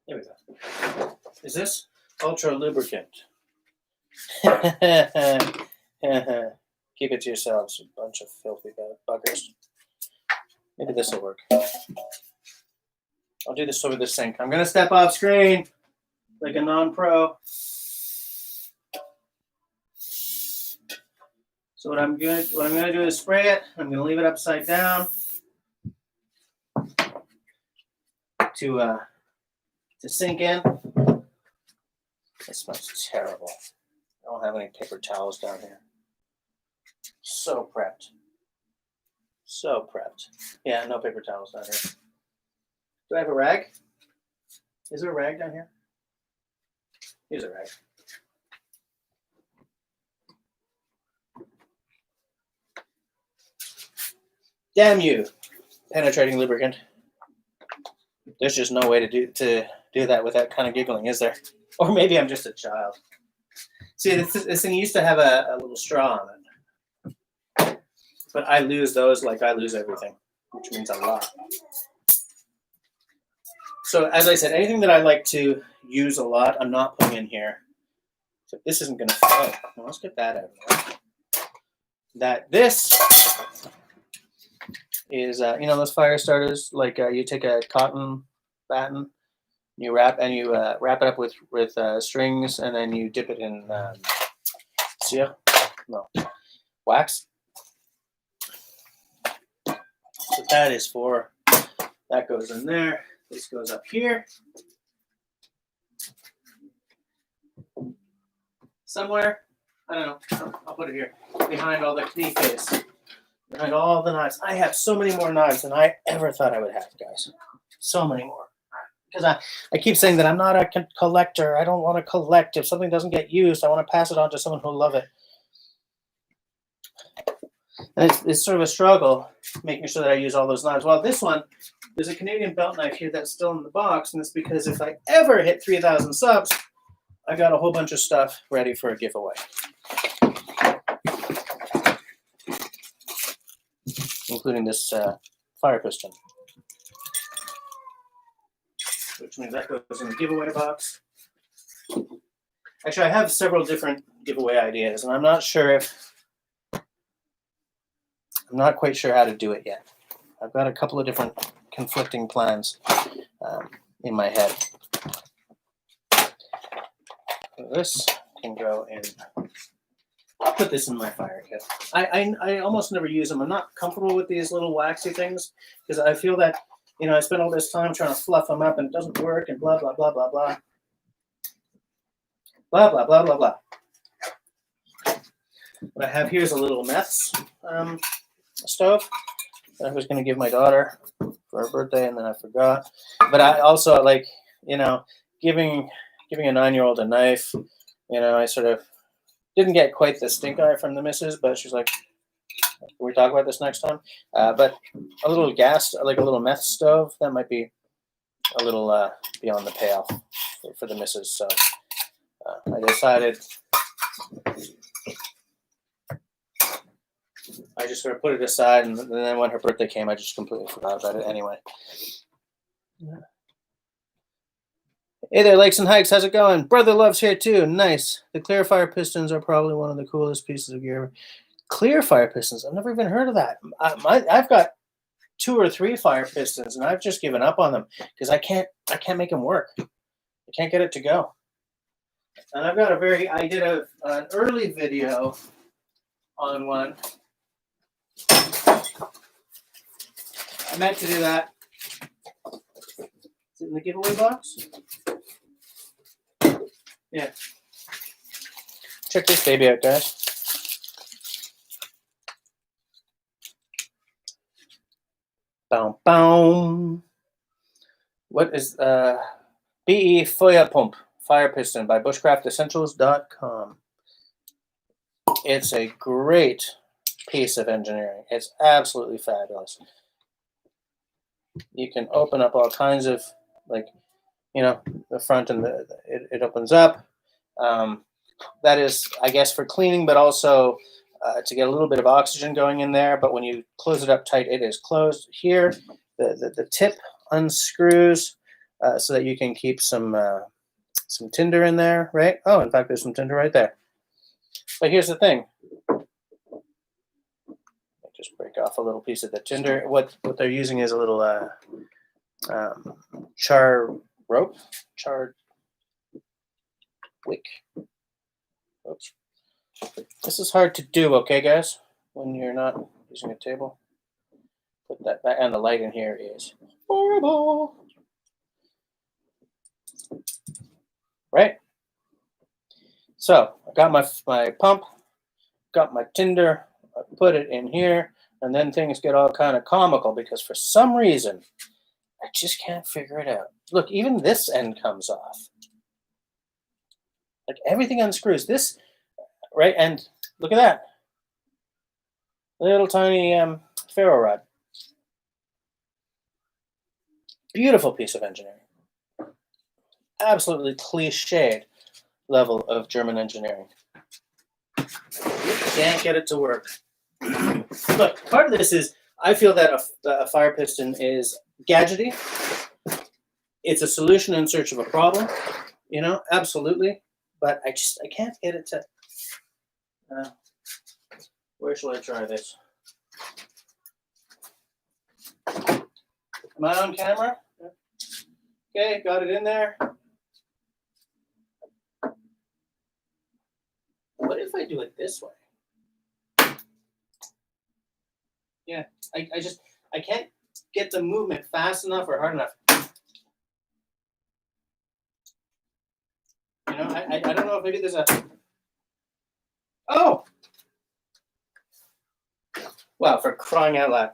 Here we go. Is this ultra lubricant? Keep it to yourselves, you bunch of filthy buggers. Maybe this will work. I'll do this over the sink. I'm going to step off screen like a non-pro. So what I'm going to do is spray it. I'm going to leave it upside down to sink in. It smells terrible. I don't have any paper towels down here. So prepped. So prepped. Yeah, no paper towels down here. Do I have a rag? Is there a rag down here? Here's a rag. Damn you, penetrating lubricant. There's just no way to do that without kind of giggling, is there? Or maybe I'm just a child. See, this thing used to have a little straw on it. But I lose those like I lose everything, which means a lot. So as I said, anything that I like to use a lot, I'm not putting in here. So this isn't going to flow. Well, let's get that out of there. This is, those fire starters, like you take a cotton batten, You wrap it up with strings, and then you dip it in cire, no, wax. So that is for, that goes in there. This goes up here somewhere. I don't know. I'll put it here behind all the knives, behind all the knives. I have so many more knives than I ever thought I would have, guys. So many more. Because I keep saying that I'm not a collector. I don't want to collect. If something doesn't get used, I want to pass it on to someone who'll love it. And it's sort of a struggle making sure that I use all those knives. Well, this one, there's a Canadian belt knife here that's still in the box, and it's because if I ever hit 3,000 subs, I got a whole bunch of stuff ready for a giveaway, including this fire piston, which means that goes in the giveaway box. Actually, I have several different giveaway ideas, and I'm not quite sure how to do it yet. I've got a couple of different conflicting plans in my head. This can go in. I'll put this in my fire kit. I almost never use them. I'm not comfortable with these little waxy things because I feel that, I spend all this time trying to fluff them up and it doesn't work and blah, blah, blah, blah, blah. Blah, blah, blah, blah, blah. What I have here is a little meths stove that I was going to give my daughter for her birthday, and then I forgot. But I also like, giving a 9-year-old a knife. I sort of didn't get quite the stink eye from the missus, but she's like, "Can we talk about this next time?" But a little gas, like a little meth stove, that might be a little beyond the pale for the missus. So I decided I just sort of put it aside, and then when her birthday came, I just completely forgot about it anyway. Hey there, Lakes and Hikes. How's it going? Brother Love's here too. Nice. The clear fire pistons are probably one of the coolest pieces of gear ever. Clear fire pistons? I've never even heard of that. I've got 2 or 3 fire pistons, and I've just given up on them because I can't make them work. I can't get it to go. And I've got I did an early video on one. I meant to do that. Is it in the giveaway box? Yeah. Check this baby out, guys. Boom, boom. What is BE Feuerpump Fire Piston by bushcraftessentials.com. It's a great piece of engineering. It's absolutely fabulous. You can open up all kinds of, the front and it opens up. That is, I guess, for cleaning, but also to get a little bit of oxygen going in there. But when you close it up tight, it is closed. Here, the tip unscrews so that you can keep some tinder in there, right? Oh, in fact, there's some tinder right there. But here's the thing. Just break off a little piece of the tinder. What they're using is a little charred wick. Oops. This is hard to do, okay, guys? When you're not using a table. Put that back, and the light in here is horrible. Right? So I got my pump, got my tinder, I put it in here, and then things get all kind of comical because for some reason I just can't figure it out. Look, even this end comes off. Like everything unscrews. This, right? And look at that. Little tiny ferro rod. Beautiful piece of engineering. Absolutely cliched level of German engineering. Can't get it to work. Look, part of this is I feel that a fire piston is gadgety. It's a solution in search of a problem, absolutely. But I can't get it to. Where shall I try this? Am I on camera? Okay, got it in there. What if I do it this way? Yeah, I can't get the movement fast enough or hard enough. You know, I don't know if maybe there's a. Oh! Wow, for crying out loud.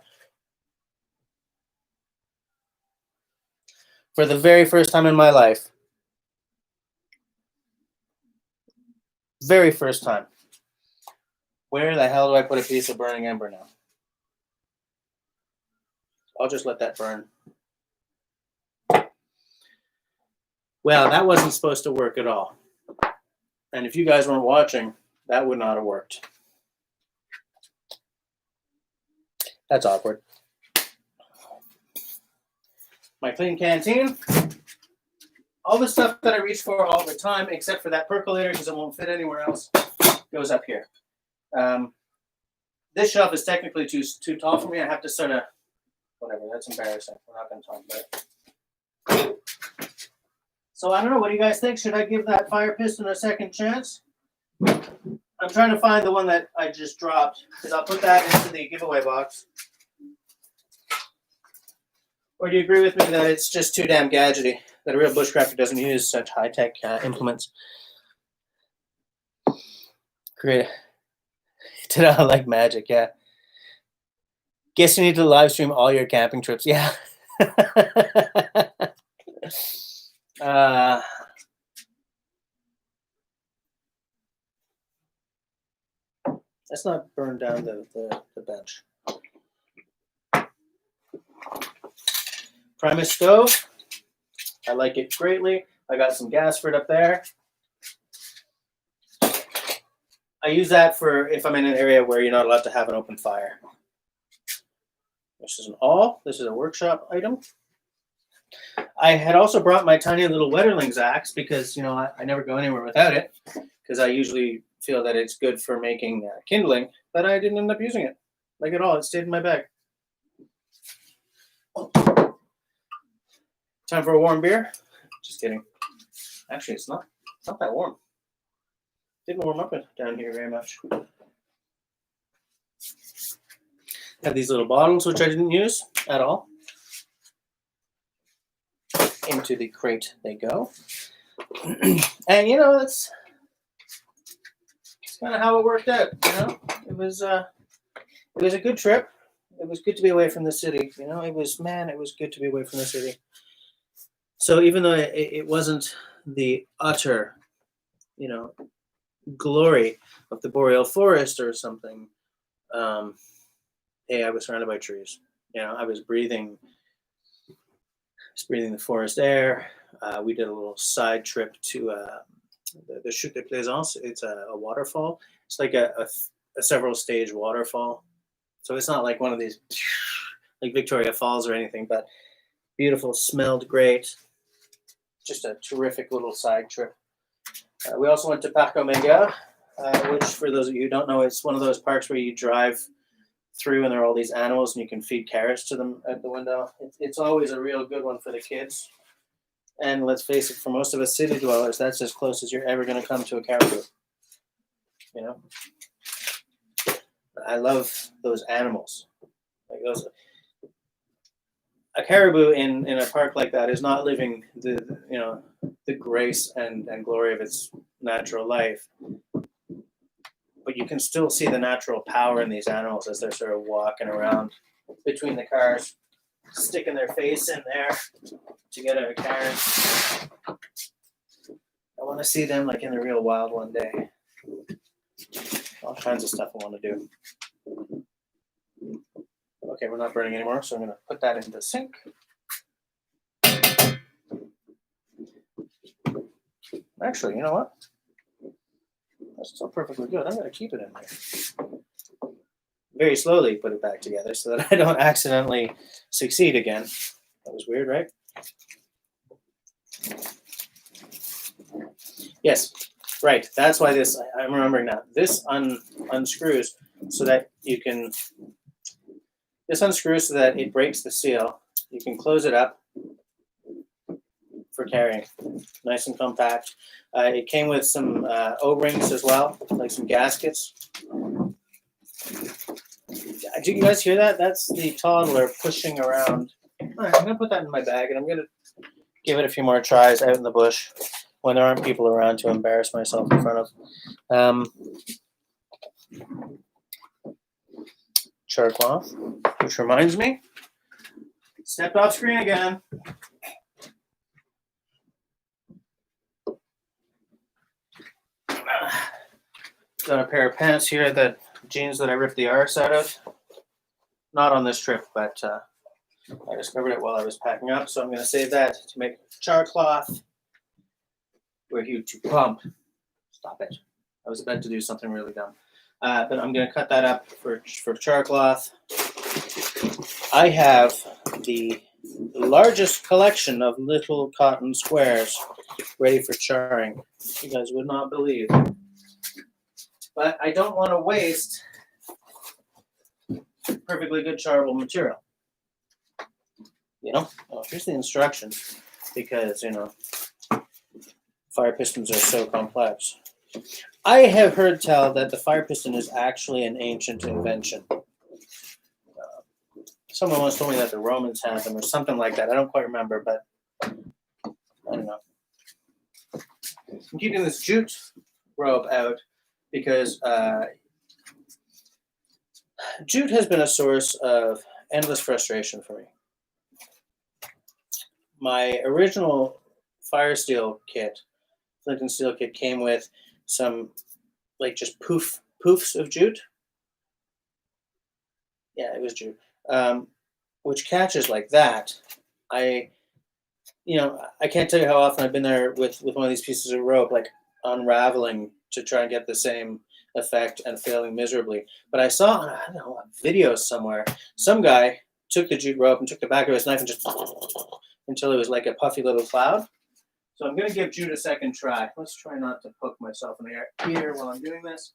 For the very first time in my life. Very first time. Where the hell do I put a piece of burning ember now? I'll just let that burn. Well, that wasn't supposed to work at all. And if you guys weren't watching, that would not have worked. That's awkward. My clean canteen. All the stuff that I reach for all the time, except for that percolator because it won't fit anywhere else, goes up here. This shelf is technically too tall for me. I have to sort of, whatever, that's embarrassing. We're not going to talk about it. So I don't know, what do you guys think? Should I give that fire piston a second chance? I'm trying to find the one that I just dropped, because I'll put that into the giveaway box. Or do you agree with me that it's just too damn gadgety, that a real bushcrafter doesn't use such high-tech implements? Great. Did I like magic? Yeah. Guess you need to live stream all your camping trips. Yeah. Let's not burn down the bench. Primus stove. I like it greatly. I got some gas for it up there. I use that for if I'm in an area where you're not allowed to have an open fire. This is an awl. This is a workshop item. I had also brought my tiny little Wetterlings axe because, you know, I never go anywhere without it because I usually feel that it's good for making kindling, but I didn't end up using it like at all. It stayed in my bag. Time for a warm beer. Just kidding. Actually, it's not that warm. Didn't warm up down here very much. Have these little bottles, which I didn't use at all. Into the crate they go. And, you know, that's kind of how it worked out, you know? It was a good trip. It was good to be away from the city, you know? It was good to be away from the city. So even though it wasn't the utter, you know, glory of the boreal forest or something, hey, I was surrounded by trees. You know, I was breathing the forest air. We did a little side trip to the Chute de Plaisance. It's a waterfall. It's like a several stage waterfall. So it's not like one of these like Victoria Falls or anything, but beautiful, smelled great. Just a terrific little side trip. We also went to Parc Omega, which for those of you who don't know, it's one of those parks where you drive through and there are all these animals and you can feed carrots to them at the window. It's always a real good one for the kids. And let's face it, for most of us city dwellers, that's as close as you're ever going to come to a caribou. You know? I love those animals. Like those. A caribou in a park like that is not living the grace and glory of its natural life. But you can still see the natural power in these animals as they're sort of walking around between the cars, sticking their face in there to get a carrot. I want to see them like in the real wild one day. All kinds of stuff I want to do. Okay, we're not burning anymore, so I'm going to put that into the sink. Actually, you know what? That's still perfectly good. I'm going to keep it in there. Very slowly put it back together so that I don't accidentally succeed again. That was weird, right? Yes, right. That's why this, I'm remembering now. This unscrews so that you can, this unscrews so that it breaks the seal. You can close it up. for carrying. Nice and compact. It came with some O-rings as well, like some gaskets. Do you guys hear that? That's the toddler pushing around. All right, I'm going to put that in my bag, and I'm going to give it a few more tries out in the bush when there aren't people around to embarrass myself in front of. Char cloth, which reminds me, stepped off screen again. Got a pair of pants here, that jeans that I ripped the arse out of. Not on this trip, but I discovered it while I was packing up, so I'm going to save that to make char cloth. We're here to pump. Stop it. I was about to do something really dumb. But I'm going to cut that up for char cloth. I have the largest collection of little cotton squares ready for charring. You guys would not believe. But I don't want to waste perfectly good charable material. You know, oh, here's the instructions, because, you know, fire pistons are so complex. I have heard tell that the fire piston is actually an ancient invention. Someone once told me that the Romans had them or something like that. I don't quite remember, but I don't know. I'm keeping this jute rope out because jute has been a source of endless frustration for me. My original fire steel kit, flint and steel kit, came with some like just poofs of jute. Yeah, it was jute, which catches like that. I can't tell you how often I've been there with one of these pieces of rope, like unraveling to try and get the same effect and failing miserably. But I saw, I don't know, a video somewhere, some guy took the jute rope and took the back of his knife and just until it was like a puffy little cloud. So I'm going to give jute a second try. Let's try not to poke myself in the ear while I'm doing this.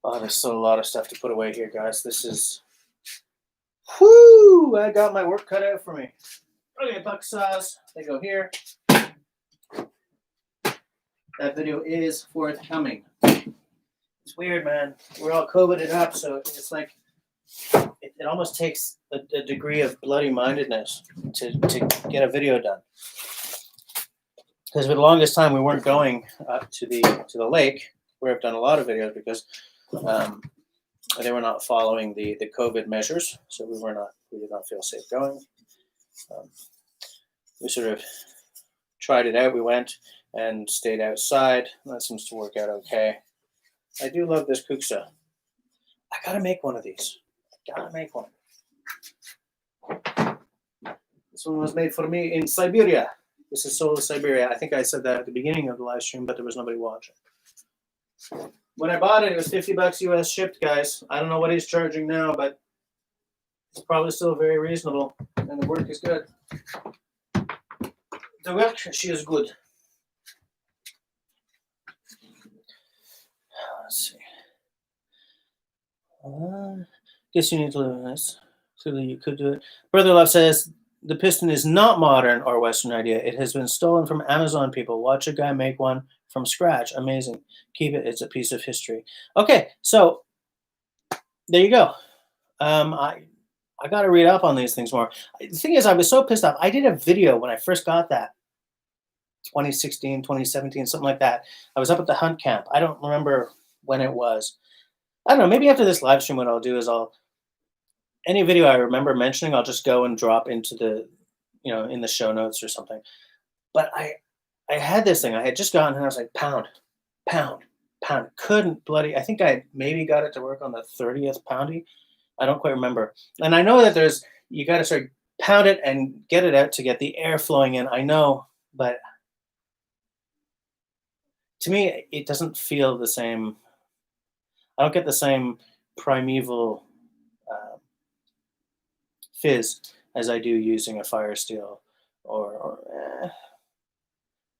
Oh, there's still a lot of stuff to put away here, guys. This is, whoo! I got my work cut out for me. Okay, buck saws. They go here. That video is forthcoming. It's weird, man. We're all COVIDed up, so it's like it almost takes a degree of bloody mindedness to get a video done. Because for the longest time we weren't going up to the lake where I've done a lot of videos because they were not following the COVID measures, so we did not feel safe going. We sort of tried it out. We went and stayed outside. That seems to work out okay. I do love this kuksa. I gotta make one of these. Gotta make one. This one was made for me in Siberia. This is sold in Siberia. I think I said that at the beginning of the live stream, but there was nobody watching. When I bought it, it was $50 US shipped, guys. I don't know what he's charging now, but it's probably still very reasonable, and the work is good. The work, she is good. Let's see. Guess you need to live in this. Clearly, you could do it. Brother Love says the piston is not modern or Western idea. It has been stolen from Amazon people. Watch a guy make one from scratch. Amazing. Keep it. It's a piece of history. Okay, so there you go. I got to read up on these things more. The thing is, I was so pissed off. I did a video when I first got that. 2016, 2017, something like that. I was up at the hunt camp. I don't remember when it was. I don't know. Maybe after this live stream, what I'll do is any video I remember mentioning, I'll just go and drop into the, in the show notes or something. But I had this thing. I had just gotten, and I was like, pound. Couldn't bloody. I think I maybe got it to work on the 30th poundy. I don't quite remember. And I know that you got to sort of pound it and get it out to get the air flowing in. I know, but to me, it doesn't feel the same. I don't get the same primeval fizz as I do using a fire steel or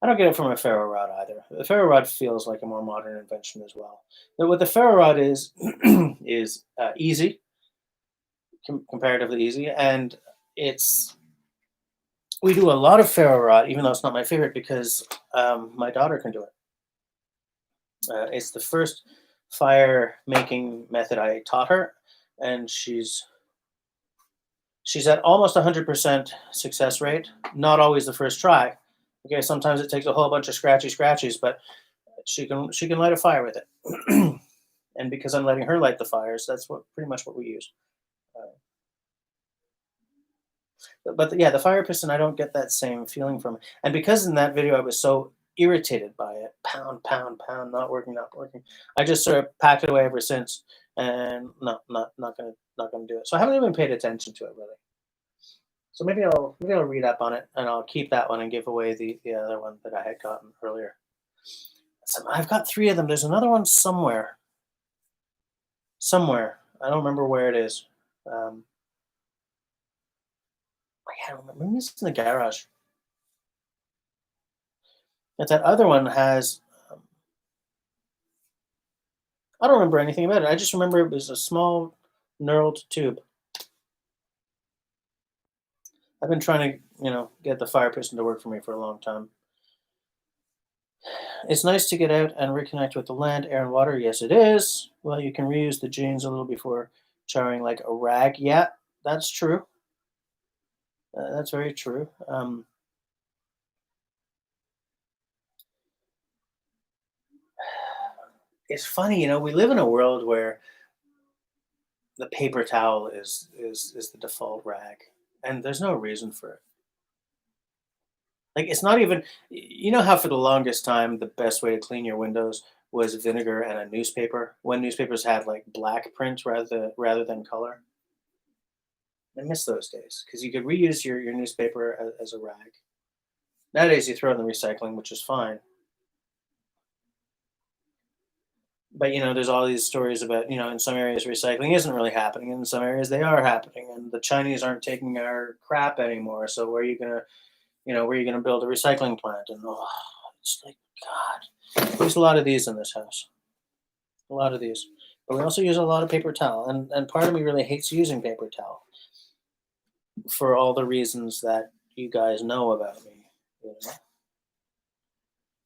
I don't get it from a ferro rod either. The ferro rod feels like a more modern invention as well. But what the ferro rod is easy. comparatively easy, and we do a lot of ferro rot, even though it's not my favorite because my daughter can do it. It's the first fire making method I taught her, and she's at almost 100% success rate. Not always the first try. Okay, sometimes it takes a whole bunch of scratchies, but she can light a fire with it. And because I'm letting her light the fires, that's pretty much what we use. Yeah, the fire piston, I don't get that same feeling from it. And because in that video I was so irritated by it, pound, pound, pound, not working, not working. I just sort of packed it away ever since, and no, not gonna do it. So I haven't even paid attention to it really. So maybe I'll read up on it, and I'll keep that one and give away the other one that I had gotten earlier. So I've got 3 of them. There's another one somewhere. Somewhere. I don't remember where it is. I don't remember. Maybe it's in the garage. But that other one has. I don't remember anything about it. I just remember it was a small knurled tube. I've been trying to, get the fire piston to work for me for a long time. It's nice to get out and reconnect with the land, air, and water. Yes, it is. Well, you can reuse the jeans a little before charring like a rag. Yeah, that's true. That's very true. It's funny, we live in a world where the paper towel is the default rag, and there's no reason for it. Like, it's not even. You know how for the longest time the best way to clean your windows was vinegar and a newspaper, when newspapers had like black print rather than color. I miss those days because you could reuse your newspaper as a rag. Nowadays, you throw it in the recycling, which is fine. But there's all these stories about in some areas recycling isn't really happening, and in some areas they are happening, and the Chinese aren't taking our crap anymore. So where are you gonna build a recycling plant? And it's like God, there's a lot of these in this house, a lot of these. But we also use a lot of paper towel, and part of me really hates using paper towel for all the reasons that you guys know about me. You know?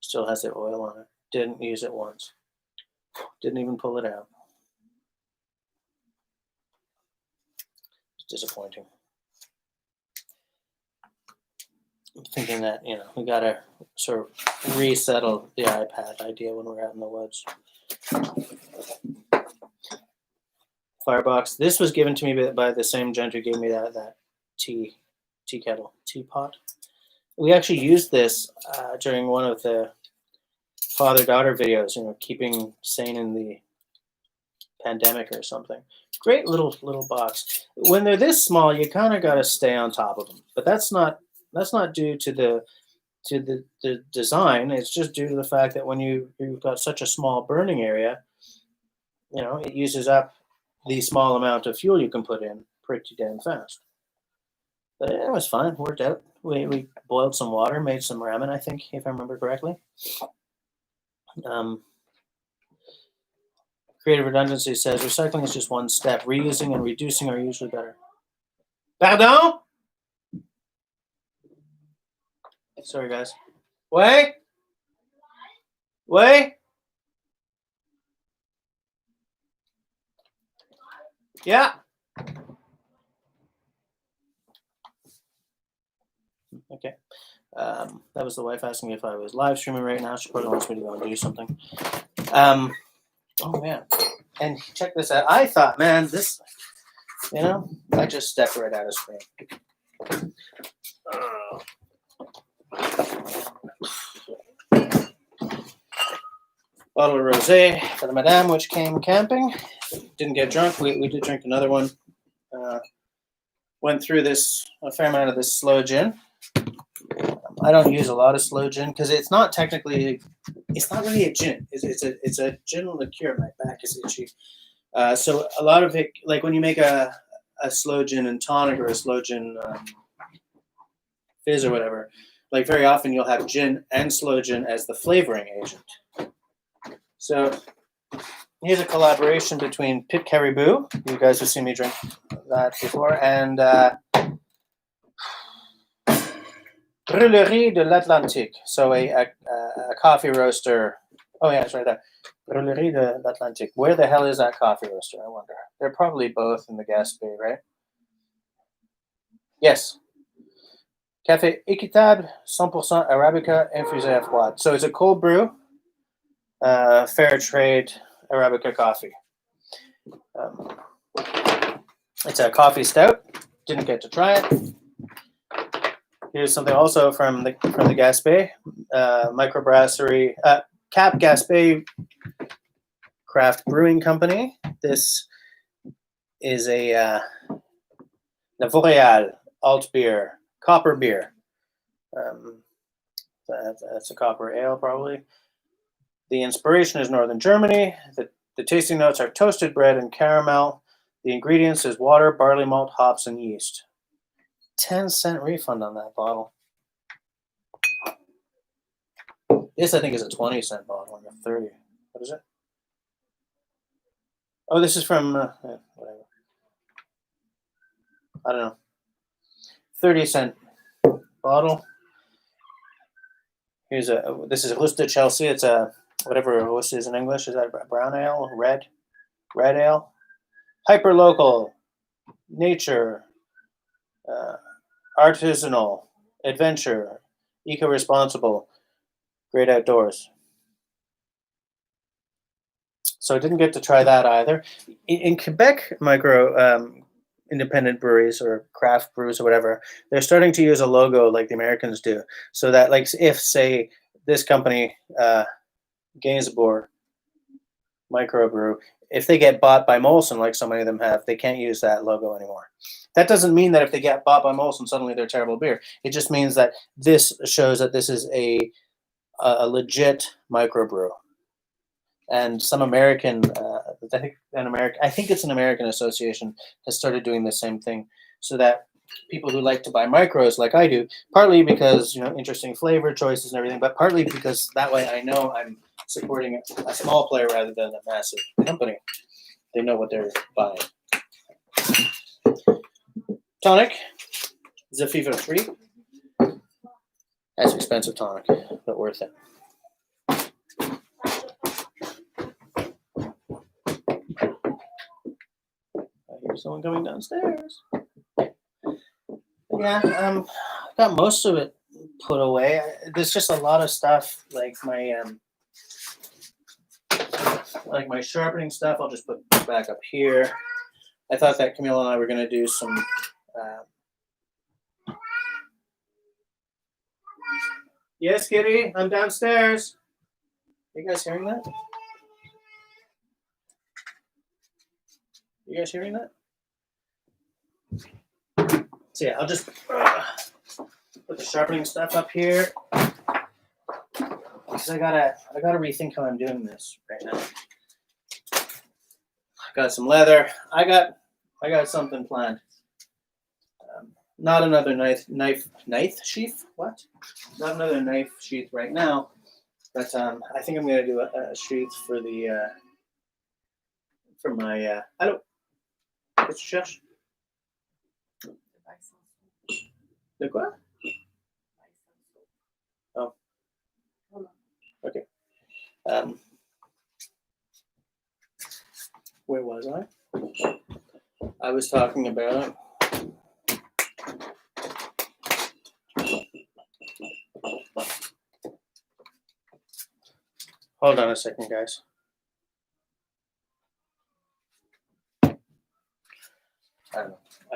Still has the oil on it. Didn't use it once. Didn't even pull it out. It's disappointing. I'm thinking that, we gotta sort of resettle the iPad idea when we're out in the woods. Firebox. This was given to me by the same gent who gave me that tea kettle, teapot. We actually used this during one of the father-daughter videos, keeping sane in the pandemic or something. Great little box. When they're this small, you kind of got to stay on top of them. But that's not due to the design. It's just due to the fact that when you've got such a small burning area, it uses up the small amount of fuel you can put in pretty damn fast. But it was fine. Worked out. We boiled some water, made some ramen, I think, if I remember correctly. Creative Redundancy says recycling is just one step. Reusing and reducing are usually better. Pardon? Sorry, guys. Wait. Yeah. Okay. That was the wife asking if I was live streaming right now. She probably wants me to go and do something. Oh man. And check this out. I thought, man, this, I just stepped right out of screen. Bottle of rosé for the madame, which came camping. Didn't get drunk. We did drink another one. Went through a fair amount of this sloe gin. I don't use a lot of sloe gin because it's not really a gin. It's a gin liqueur. My back is itchy. So a lot of it, like when you make a sloe gin and tonic or a sloe gin fizz or whatever, like very often you'll have gin and sloe gin as the flavoring agent. So here's a collaboration between Pit Caribou. You guys have seen me drink that before. And Brûlerie de l'Atlantique. So a coffee roaster. Oh yeah, it's right there. Brûlerie de l'Atlantique. Where the hell is that coffee roaster, I wonder? They're probably both in the Gaspé, right? Yes. Café équitable, 100% Arabica, infusé à froid. So it's a cold brew, fair trade Arabica coffee. It's a coffee stout. Didn't get to try it. Here's something also from the Gaspé microbrasserie, Cap Gaspé Craft Brewing Company. This is a La Voreal alt beer, copper beer. That's a copper ale, probably. The inspiration is Northern Germany. The tasting notes are toasted bread and caramel. The ingredients is water, barley malt, hops, and yeast. 10-cent refund on that bottle. This, I think, is a 20-cent bottle, or 30. What is it? Oh, this is from whatever. I don't know. 30-cent bottle. Here's this is Rusta Chelsea. It's a whatever Rusta is in English. Is that brown ale? Red ale? Hyper local, nature, artisanal, adventure, eco-responsible, great outdoors. So I didn't get to try that either. In Quebec, micro independent breweries or craft brews or whatever, they're starting to use a logo like the Americans do. So that, like, if, say, this company, Gainsbourg Microbrew, if they get bought by Molson, like so many of them have, they can't use that logo anymore. That doesn't mean that if they get bought by Molson, suddenly they're terrible beer. It just means that this shows that this is a legit microbrew. And some American, I think it's an American association, has started doing the same thing, so that people who like to buy micros, like I do, partly because, you know, interesting flavor choices and everything, but partly because that way I know I'm supporting a small player rather than a massive company. They know what they're buying. Tonic, Zafever 3. That's expensive tonic, but worth it. Here's someone coming downstairs. Yeah, got most of it put away. There's just a lot of stuff, like my sharpening stuff. I'll just put back up here. I thought that Camille and I were going to do some yes, Kitty, I'm downstairs. You guys hearing that? You guys hearing that? So yeah, I'll just put the sharpening stuff up here, because I gotta rethink how I'm doing this right now. I got some leather. I got something planned. Not another knife sheath. What? Not another knife sheath right now. But I think I'm gonna do a sheath for the for my I don't. Qu'est-ce que tu cherches? De quoi? Oh. Okay. Where was I? I was talking about hold on a second, guys. I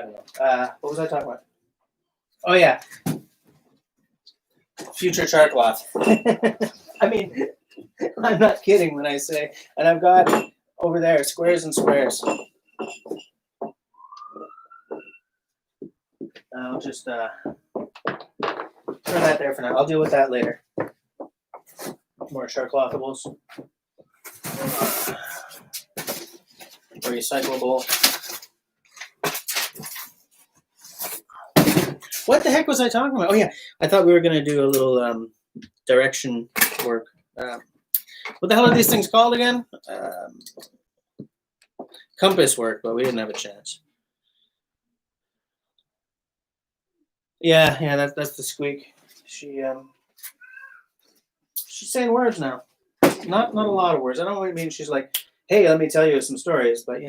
don't know. What was I talking about? Oh yeah, future chart cloth. I mean, I'm not kidding when I say, and I've got over there squares and squares. I'll just throw that there for now. I'll deal with that later. More chart clothables. Recyclable. What the heck was I talking about? Oh yeah, I thought we were gonna do a little direction work. What the hell are these things called again? Compass work, but we didn't have a chance. Yeah, that's the squeak. She's saying words now. Not a lot of words. I don't really mean she's like, hey, let me tell you some stories. But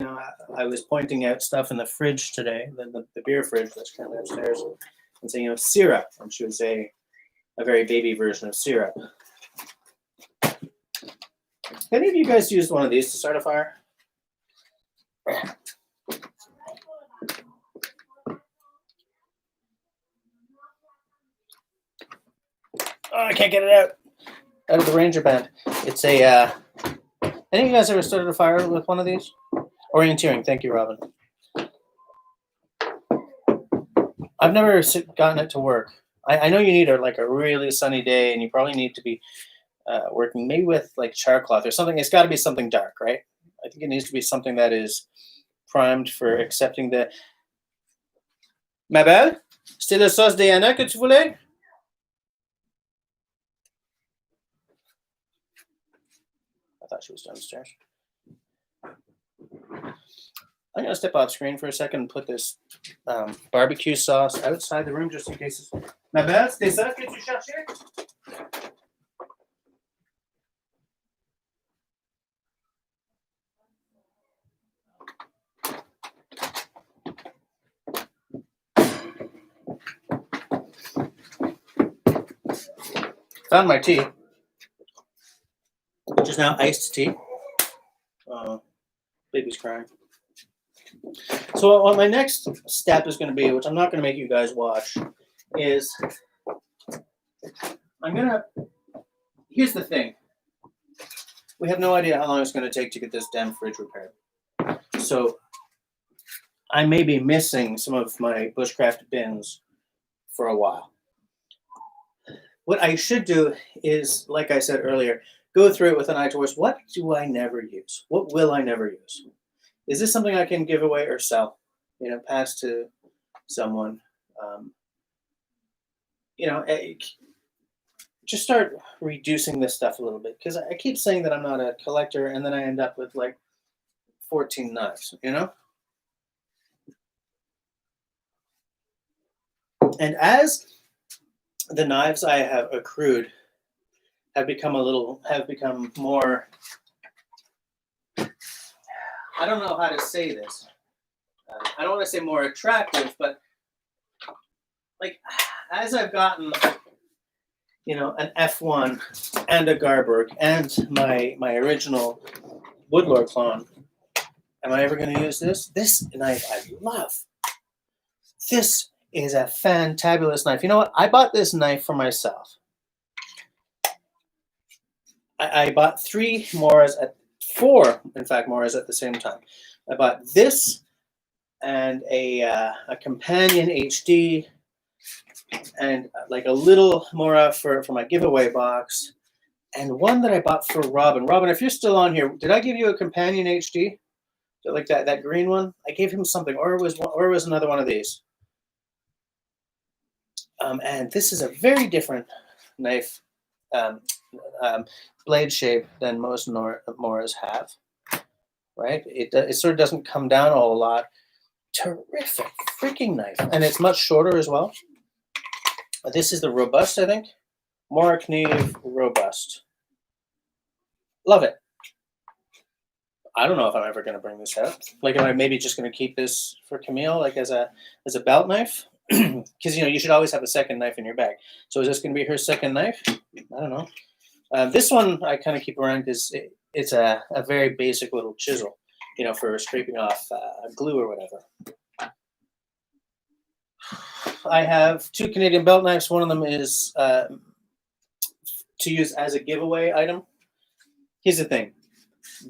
I was pointing out stuff in the fridge today, the beer fridge that's currently upstairs, and saying, syrup, and she would say a very baby version of syrup. Any of you guys used one of these to start a fire? Oh, I can't get it out of the Ranger band. It's a. Any of you guys ever started a fire with one of these? Orienteering. Thank you, Robin. I've never gotten it to work. I know you need a really sunny day, and you probably need to be working maybe with like char cloth or something. It's got to be something dark, right? I think it needs to be something that is primed for accepting the. Ma belle, c'était la sauce Diana que tu voulais? I thought she was downstairs. I'm going to step off screen for a second and put this barbecue sauce outside the room just in case it's... Ma belle, c'était ça que tu cherchais? Found my tea, which is now iced tea. Baby's crying. So what my next step is going to be, which I'm not going to make you guys watch, is here's the thing. We have no idea how long it's going to take to get this damn fridge repaired. So I may be missing some of my bushcraft bins for a while. What I should do is, like I said earlier, go through it with an eye towards what do I never use? What will I never use? Is this something I can give away or sell? Pass to someone. Just start reducing this stuff a little bit, because I keep saying that I'm not a collector, and then I end up with like 14 knives, And as the knives I have accrued have become more, I don't know how to say this. I don't want to say more attractive, but like as I've gotten, an F1 and a Garberg and my original Woodlore clone, am I ever going to use this? This knife I love. This is a fantabulous knife. You know what? I bought this knife for myself. I bought four Moras at the same time. I bought this and a companion HD and like a little Mora for my giveaway box, and one that I bought for Robin. Robin, if you're still on here, did I give you a companion HD? Like that green one? I gave him something, or it was another one of these. And this is a very different knife blade shape than most Moras have, right? It sort of doesn't come down a whole lot. Terrific freaking knife, and it's much shorter as well. This is the Robust, I think. Mora Kneve Robust. Love it. I don't know if I'm ever going to bring this out. Like, am I maybe just going to keep this for Camille, like as a belt knife? Because you should always have a second knife in your bag. So is this going to be her second knife? I don't know. This one I kind of keep around because it's a very basic little chisel, for scraping off glue or whatever. I have two Canadian belt knives. One of them is to use as a giveaway item. Here's the thing.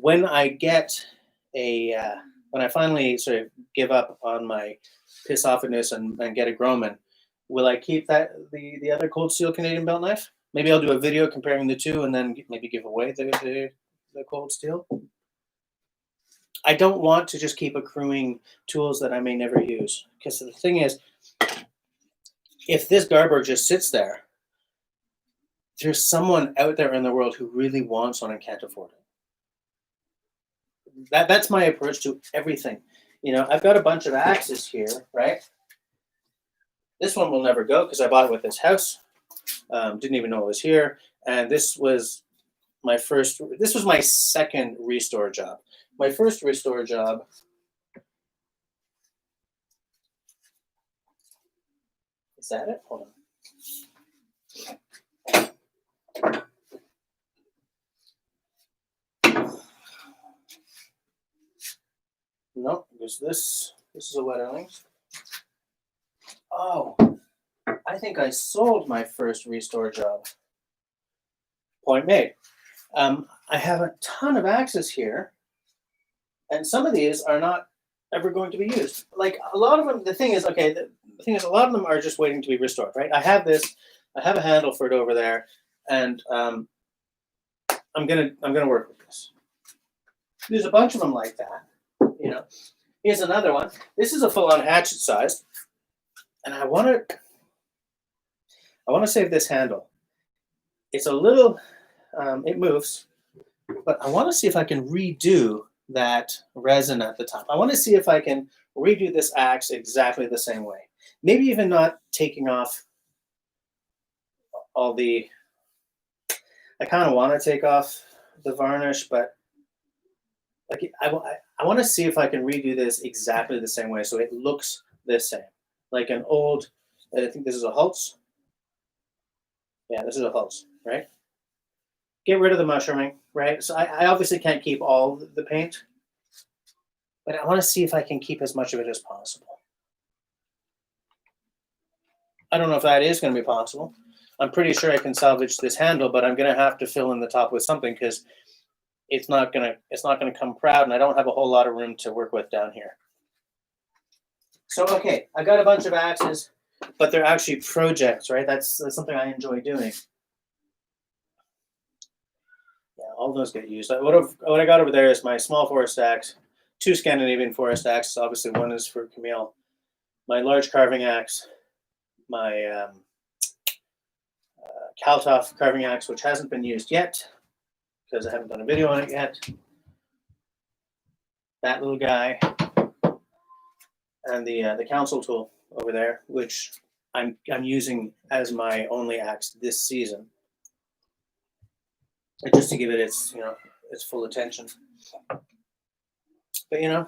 When I get when I finally sort of give up on my piss offness and get a Groman, will I keep the other Cold Steel Canadian belt knife? Maybe I'll do a video comparing the two and then maybe give away the Cold Steel. I don't want to just keep accruing tools that I may never use, because the thing is, if this Garberg just sits there, there's someone out there in the world who really wants one and can't afford it. That's my approach to everything. I've got a bunch of axes here, right? This one will never go because I bought it with this house. Didn't even know it was here. And this was my first. This was my second restore job. My first restore job. Is that it? Hold on. No, there's this. This is a Wetterlings. Oh, I think I sold my first restore job. Point made. I have a ton of axes here, and some of these are not ever going to be used. Like a lot of them, the thing is, okay, the thing is, a lot of them are just waiting to be restored, right? I have this, I have a handle for it over there, and I'm gonna work with this. There's a bunch of them like that, you know. Here's another one. This is a full-on hatchet size, and I want to save this handle. It's a little, it moves, but I want to see if I can redo that resin at the top. I want to see if I can redo this axe exactly the same way. Maybe even not taking off all the, I kind of want to take off the varnish, but like I want to see if I can redo this exactly the same way so it looks the same. Like an old, I think this is a Hulse. Yeah, this is a Hulse, right? Get rid of the mushrooming, right? So I obviously can't keep all the paint, but I want to see if I can keep as much of it as possible. I don't know if that is going to be possible. I'm pretty sure I can salvage this handle, but I'm going to have to fill in the top with something because it's not going to come proud, and I don't have a whole lot of room to work with down here. So okay, I got a bunch of axes, but they're actually projects, right? That's something I enjoy doing. Yeah, all those get used. What I got over there is my small forest axe, 2 Scandinavian forest axes. Obviously, one is for Camille. My large carving axe, my Kaltoff carving axe, which hasn't been used yet because I haven't done a video on it yet. That little guy, and the council tool over there, which I'm using as my only axe this season, just to give it its its full attention. But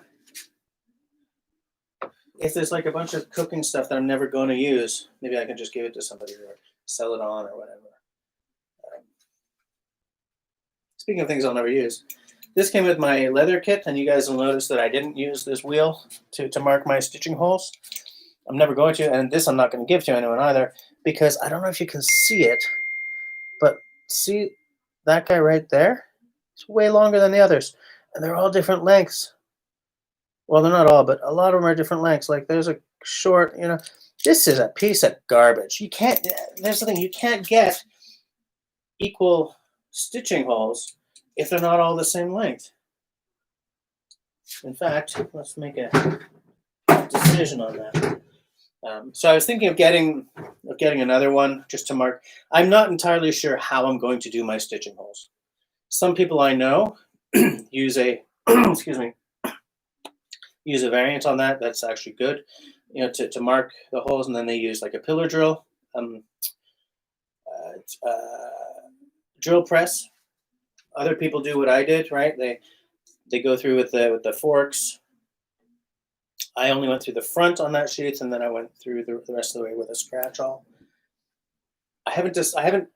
if there's like a bunch of cooking stuff that I'm never going to use, maybe I can just give it to somebody or sell it on or whatever. Speaking of things I'll never use, this came with my leather kit, and you guys will notice that I didn't use this wheel to mark my stitching holes. I'm never going to, and this I'm not going to give to anyone either, because I don't know if you can see it, but see that guy right there? It's way longer than the others, and they're all different lengths. Well, they're not all, but a lot of them are different lengths. Like there's a short, this is a piece of garbage. You can't, there's the thing, you can't get equal stitching holes if they're not all the same length. In fact, let's make a decision on that. So I was thinking of getting another one just to mark. I'm not entirely sure how I'm going to do my stitching holes. Some people I know use a use a variant on that. That's actually good, to mark the holes, and then they use like a pillar drill, drill press. Other people do what I did, right? They go through with the forks. I only went through the front on that sheath, and then I went through the rest of the way with a scratch awl. I haven't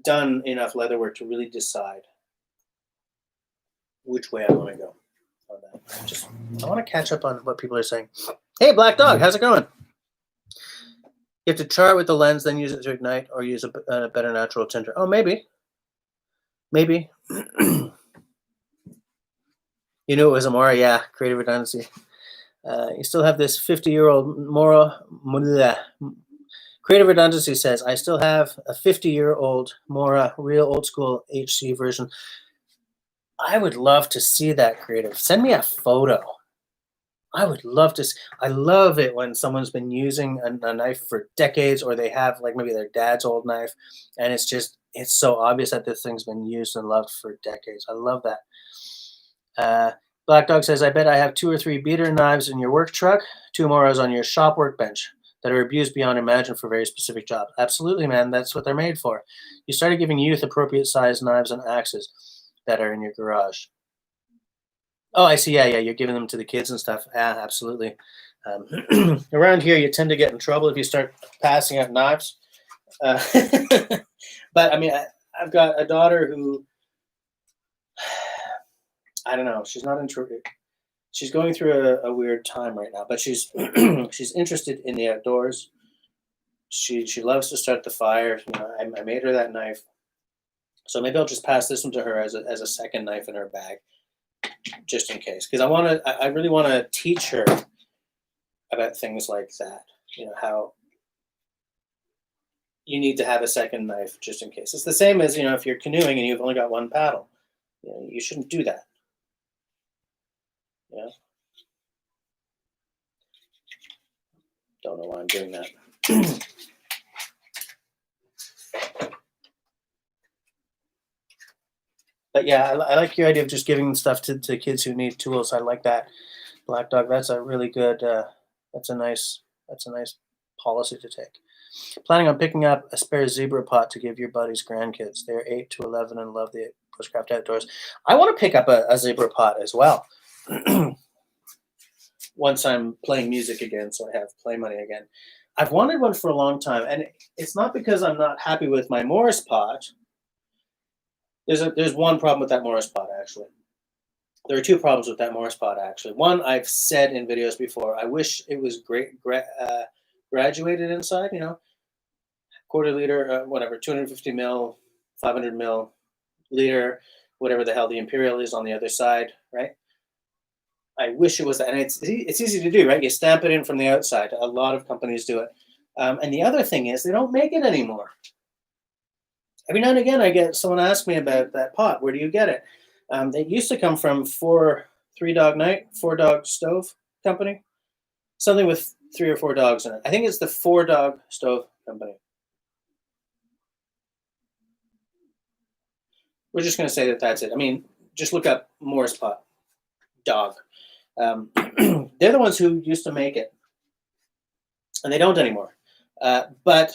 done enough leather work to really decide which way I want to go on that. I want to catch up on what people are saying. Hey, Black Dog, how's it going? You have to char with the lens, then use it to ignite, or use a better natural tinter. Oh, maybe. You knew it was a Mora, yeah. Creative redundancy. You still have this 50-year-old Mora. Creative redundancy says, I still have a 50-year-old Mora, real old school HC version. I would love to see that, Creative. Send me a photo. I would love to. I love it when someone's been using a knife for decades, or they have like maybe their dad's old knife, and it's so obvious that this thing's been used and loved for decades. I love that. Black Dog says, I bet I have 2 or 3 beater knives in your work truck, 2 Moras on your shop workbench. that are abused beyond imagine for very specific jobs. Absolutely, man. That's what they're made for. You started giving youth appropriate sized knives and axes that are in your garage. Oh, I see. Yeah, yeah. You're giving them to the kids and stuff. Yeah, absolutely. Around here, you tend to get in trouble if you start passing out knives. Uh, but I mean, I've got a daughter who I don't know. She's not into. She's going through a weird time right now, but she's she's interested in the outdoors. She loves to start the fire. You know, I made her that knife, so maybe I'll just pass this one to her as a second knife in her bag, just in case. Because I really want to teach her about things like that. You know how you need to have a second knife just in case. It's the same as if you're canoeing and you've only got one paddle. You shouldn't do that. You know, don't know why I'm doing that. But yeah, I like your idea of just giving stuff to kids who need tools. I like that, Black Dog. That's a really good. That's a nice. That's a nice policy to take. Planning on picking up a spare zebra pot to give your buddy's grandkids. They're 8 to 11 and love the bushcraft outdoors. I want to pick up a zebra pot as well. Once I'm playing music again, so I have play money again. I've wanted one for a long time, and it's not because I'm not happy with my Morris pot. There's one problem with that Morris pot actually. There are two problems with that Morris pot actually. One, I've said in videos before, I wish it was graduated inside. Quarter liter, whatever, 250 mil, 500 mil liter, whatever the hell the imperial is on the other side, right? I wish it was that, and it's easy to do, right? You stamp it in from the outside. A lot of companies do it, and the other thing is they don't make it anymore. Every now and again, I get someone ask me about that pot. Where do you get it? They used to come from Three Dog Night, Four Dog Stove Company, something with 3 or 4 dogs in it. I think it's the Four Dog Stove Company. We're just going to say that that's it. I mean, just look up Morris pot dog. They're the ones who used to make it, and they don't anymore. But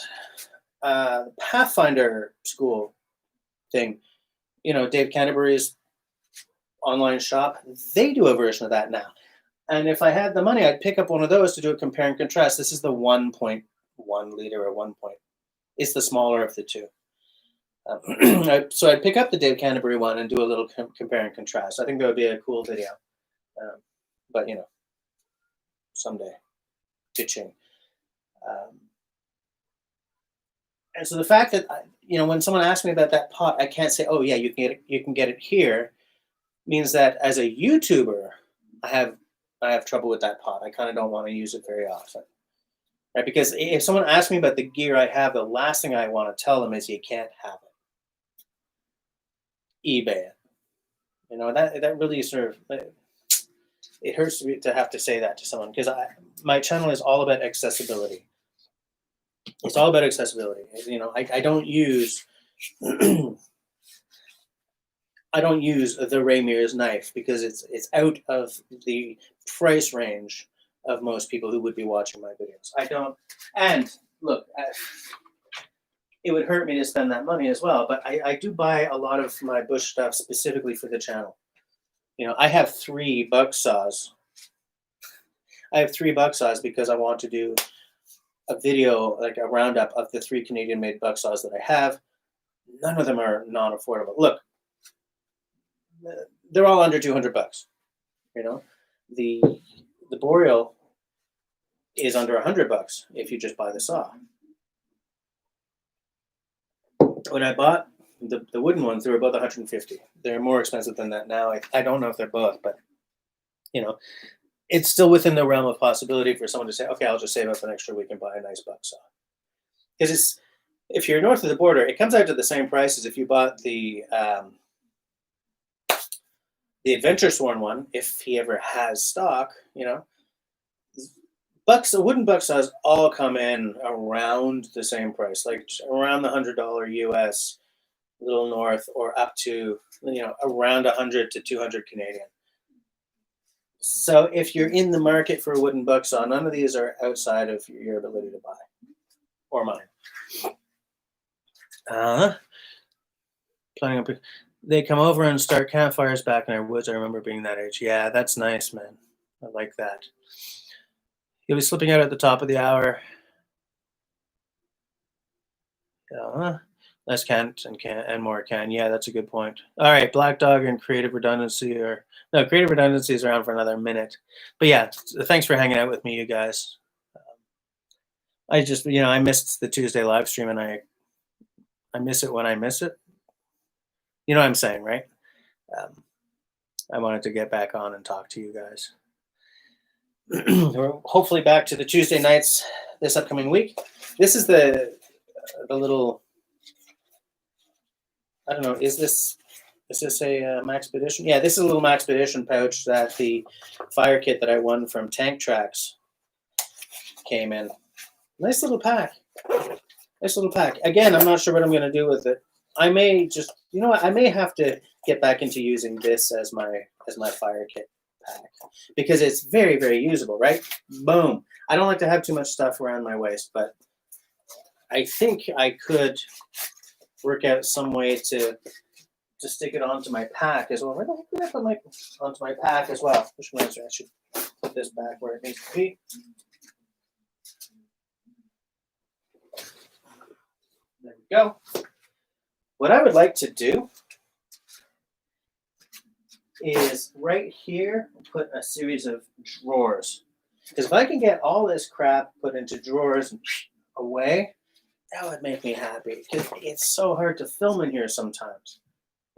Pathfinder school thing, Dave Canterbury's online shop, they do a version of that now. And if I had the money, I'd pick up one of those to do a compare and contrast. This is the 1.1 liter or 1 point. It's the smaller of the two. So I'd pick up the Dave Canterbury one and do a little compare and contrast. I think that would be a cool video. But someday, ditching. And so the fact that when someone asks me about that pot, I can't say, "Oh yeah, you can get it here," means that as a YouTuber, I have trouble with that pot. I kind of don't want to use it very often, right? Because if someone asks me about the gear I have, the last thing I want to tell them is you can't have it. eBay it. That really sort of it hurts to have to say that to someone because my channel is all about accessibility. It's all about accessibility. I don't use I don't use the Ramir's knife because it's out of the price range of most people who would be watching my videos. I don't. And look, it would hurt me to spend that money as well. But I do buy a lot of my bush stuff specifically for the channel. I have 3 buck saws. I have 3 buck saws because I want to do a video, like a roundup of the 3 Canadian-made buck saws that I have. None of them are non-affordable. Look, they're all under $200. The Boreal is under $100 if you just buy the saw. When I bought the wooden ones, they were about 150. They're more expensive than that now. I don't know if they're both, but it's still within the realm of possibility for someone to say, okay, I'll just save up an extra week and buy a nice buck saw. Because if you're north of the border, it comes out to the same price as if you bought the Adventure Sworn one, if he ever has stock. Wooden buck saws all come in around the same price, like around the $100 US, a little north, or up to around 100 to 200 Canadian. So if you're in the market for a wooden bucksaw, none of these are outside of your ability to buy, or mine. Planning on, they come over and start campfires back in our woods. I remember being that age. Yeah, that's nice, man. I like that. You'll be slipping out at the top of the hour. Less can't and can and more can. Yeah, that's a good point. All right, Black Dog and Creative Redundancy are no Creative Redundancy is around for another minute. But yeah, thanks for hanging out with me, you guys. I just I missed the Tuesday live stream, and I miss it when I miss it. You know what I'm saying, right? Um, I wanted to get back on and talk to you guys. We're hopefully back to the Tuesday nights this upcoming week. This is the little. I don't know. Is this a Maxpedition? Yeah, this is a little Maxpedition pouch that the fire kit that I won from Tank Tracks came in. Nice little pack. Nice little pack. Again, I'm not sure what I'm going to do with it. I may just, what? I may have to get back into using this as my fire kit pack because it's very, very usable, right? Boom. I don't like to have too much stuff around my waist, but I think I could work out some way to stick it onto my pack as well. Where the heck did I put onto my pack as well? Which reminds me, I should put this back where it needs to be. There we go. What I would like to do is right here put a series of drawers. Because if I can get all this crap put into drawers and away, that would make me happy. Because it's so hard to film in here sometimes.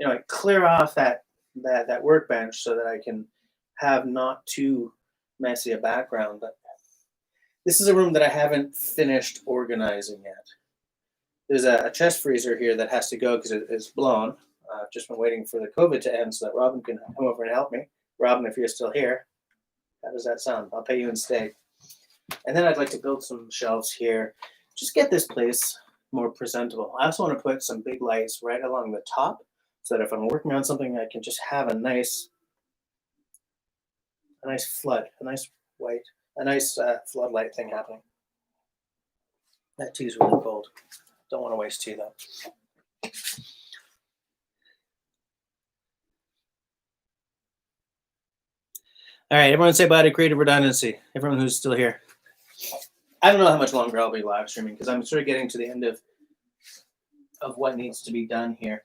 I clear off that workbench so that I can have not too messy a background. But this is a room that I haven't finished organizing yet. There's a chest freezer here that has to go because it is blown. I've just been waiting for the COVID to end so that Robin can come over and help me. Robin, if you're still here, how does that sound? I'll pay you in steak. And then I'd like to build some shelves here. Just get this place more presentable. I also want to put some big lights right along the top so that if I'm working on something, I can just have a nice flood, a nice floodlight thing happening. That tea's really cold. Don't want to waste tea though. All right, everyone say bye to Creative Redundancy. Everyone who's still here. I don't know how much longer I'll be live streaming because I'm sort of getting to the end of what needs to be done here.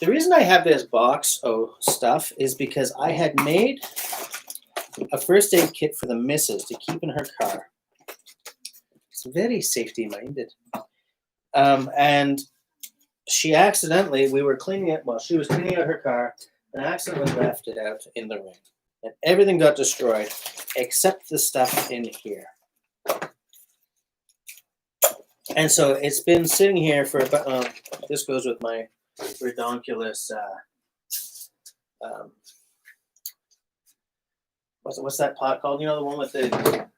The reason I have this box of stuff is because I had made a first aid kit for the missus to keep in her car. It's very safety minded. And she accidentally, we were cleaning it while she was cleaning out her car and accidentally left it out in the rain. And everything got destroyed except the stuff in here. And so it's been sitting here for about, this goes with my redonkulous, what's that pot called? The one with the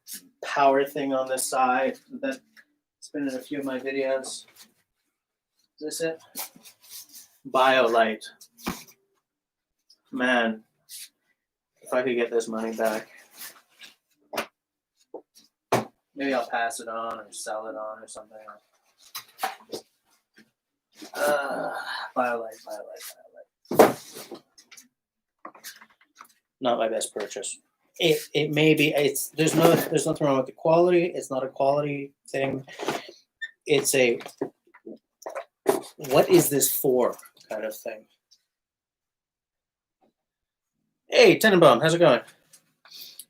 power thing on the side that's been in a few of my videos. Is this it? BioLite. Man, if I could get this money back, maybe I'll pass it on or sell it on or something. BioLite. Not my best purchase. It may be. There's nothing wrong with the quality. It's not a quality thing. It's a what is this for kind of thing. Hey, Tenenbaum, how's it going?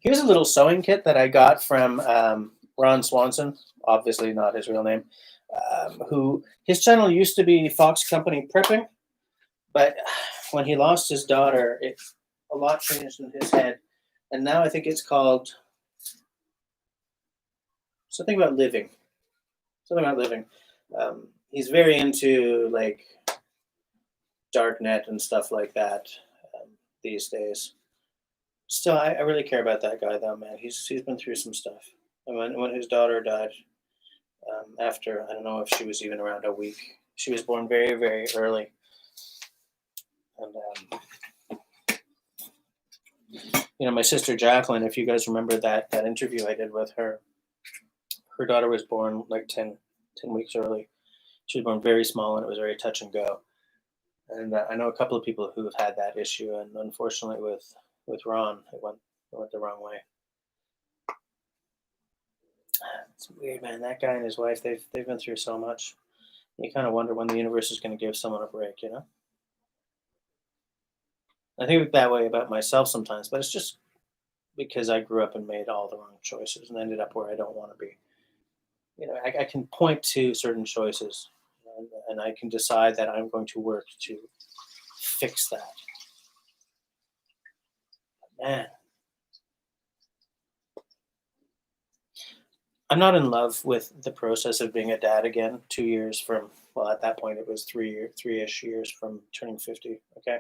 Here's a little sewing kit that I got from Ron Swanson, obviously not his real name, who his channel used to be Fox Company Prepping, but when he lost his daughter, a lot changed in his head, and now I think it's called something about living. He's very into like darknet and stuff like that these days. Still, I really care about that guy though, man. He's been through some stuff. And when his daughter died, after I don't know if she was even around a week. She was born very, very early, and My sister Jacqueline, if you guys remember that interview I did with her, her daughter was born like 10 weeks early. She was born very small, and it was very touch and go. And I know a couple of people who have had that issue, and unfortunately, with Ron, it went the wrong way. It's weird, man. That guy and his wife, they've been through so much. You kind of wonder when the universe is going to give someone a break, you know? I think that way about myself sometimes, but it's just because I grew up and made all the wrong choices and ended up where I don't want to be. I can point to certain choices, and I can decide that I'm going to work to fix that. Man, I'm not in love with the process of being a dad again. 2 years from, well, at that point it was 3-ish years from turning 50. Okay,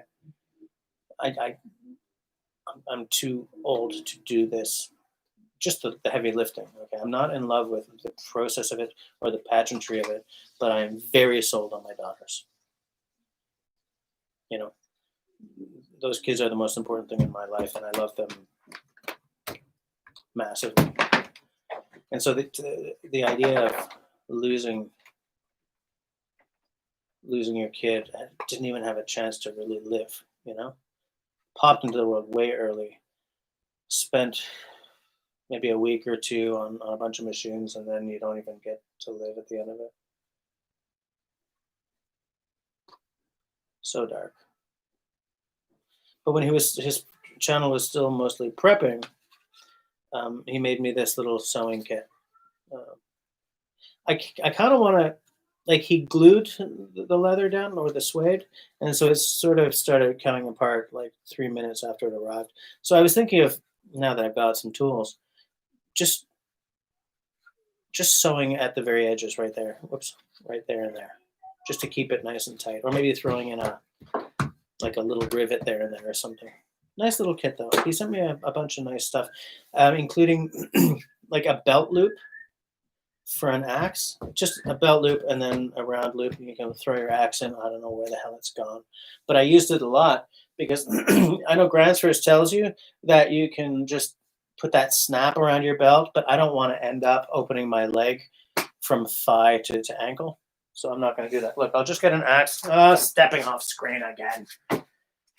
I I'm too old to do this. Just the heavy lifting. Okay, I'm not in love with the process of it or the pageantry of it, but I am very sold on my daughters. You know, those kids are the most important thing in my life, and I love them massively. And so the idea of losing losing your kid didn't even have a chance to really live. Popped into the world way early, spent maybe a week or two on a bunch of machines, and then you don't even get to live at the end of it. So dark. But when his channel was still mostly prepping, he made me this little sewing kit. Um, I kind of want to, like, he glued the leather down or the suede, and so it sort of started coming apart like 3 minutes after it arrived. So I was thinking of, now that I've got some tools, just just sewing at the very edges right there. Whoops, right there and there, just to keep it nice and tight, or maybe throwing in a little rivet there and there or something. Nice little kit though. He sent me a bunch of nice stuff, including like a belt loop for an axe, just a belt loop and then a round loop. You can throw your axe in. I don't know where the hell it's gone, but I used it a lot because I know Gransfors tells you that you can just put that snap around your belt, but I don't want to end up opening my leg from thigh to ankle. So I'm not going to do that. Look, I'll just get an axe. Oh, stepping off screen again.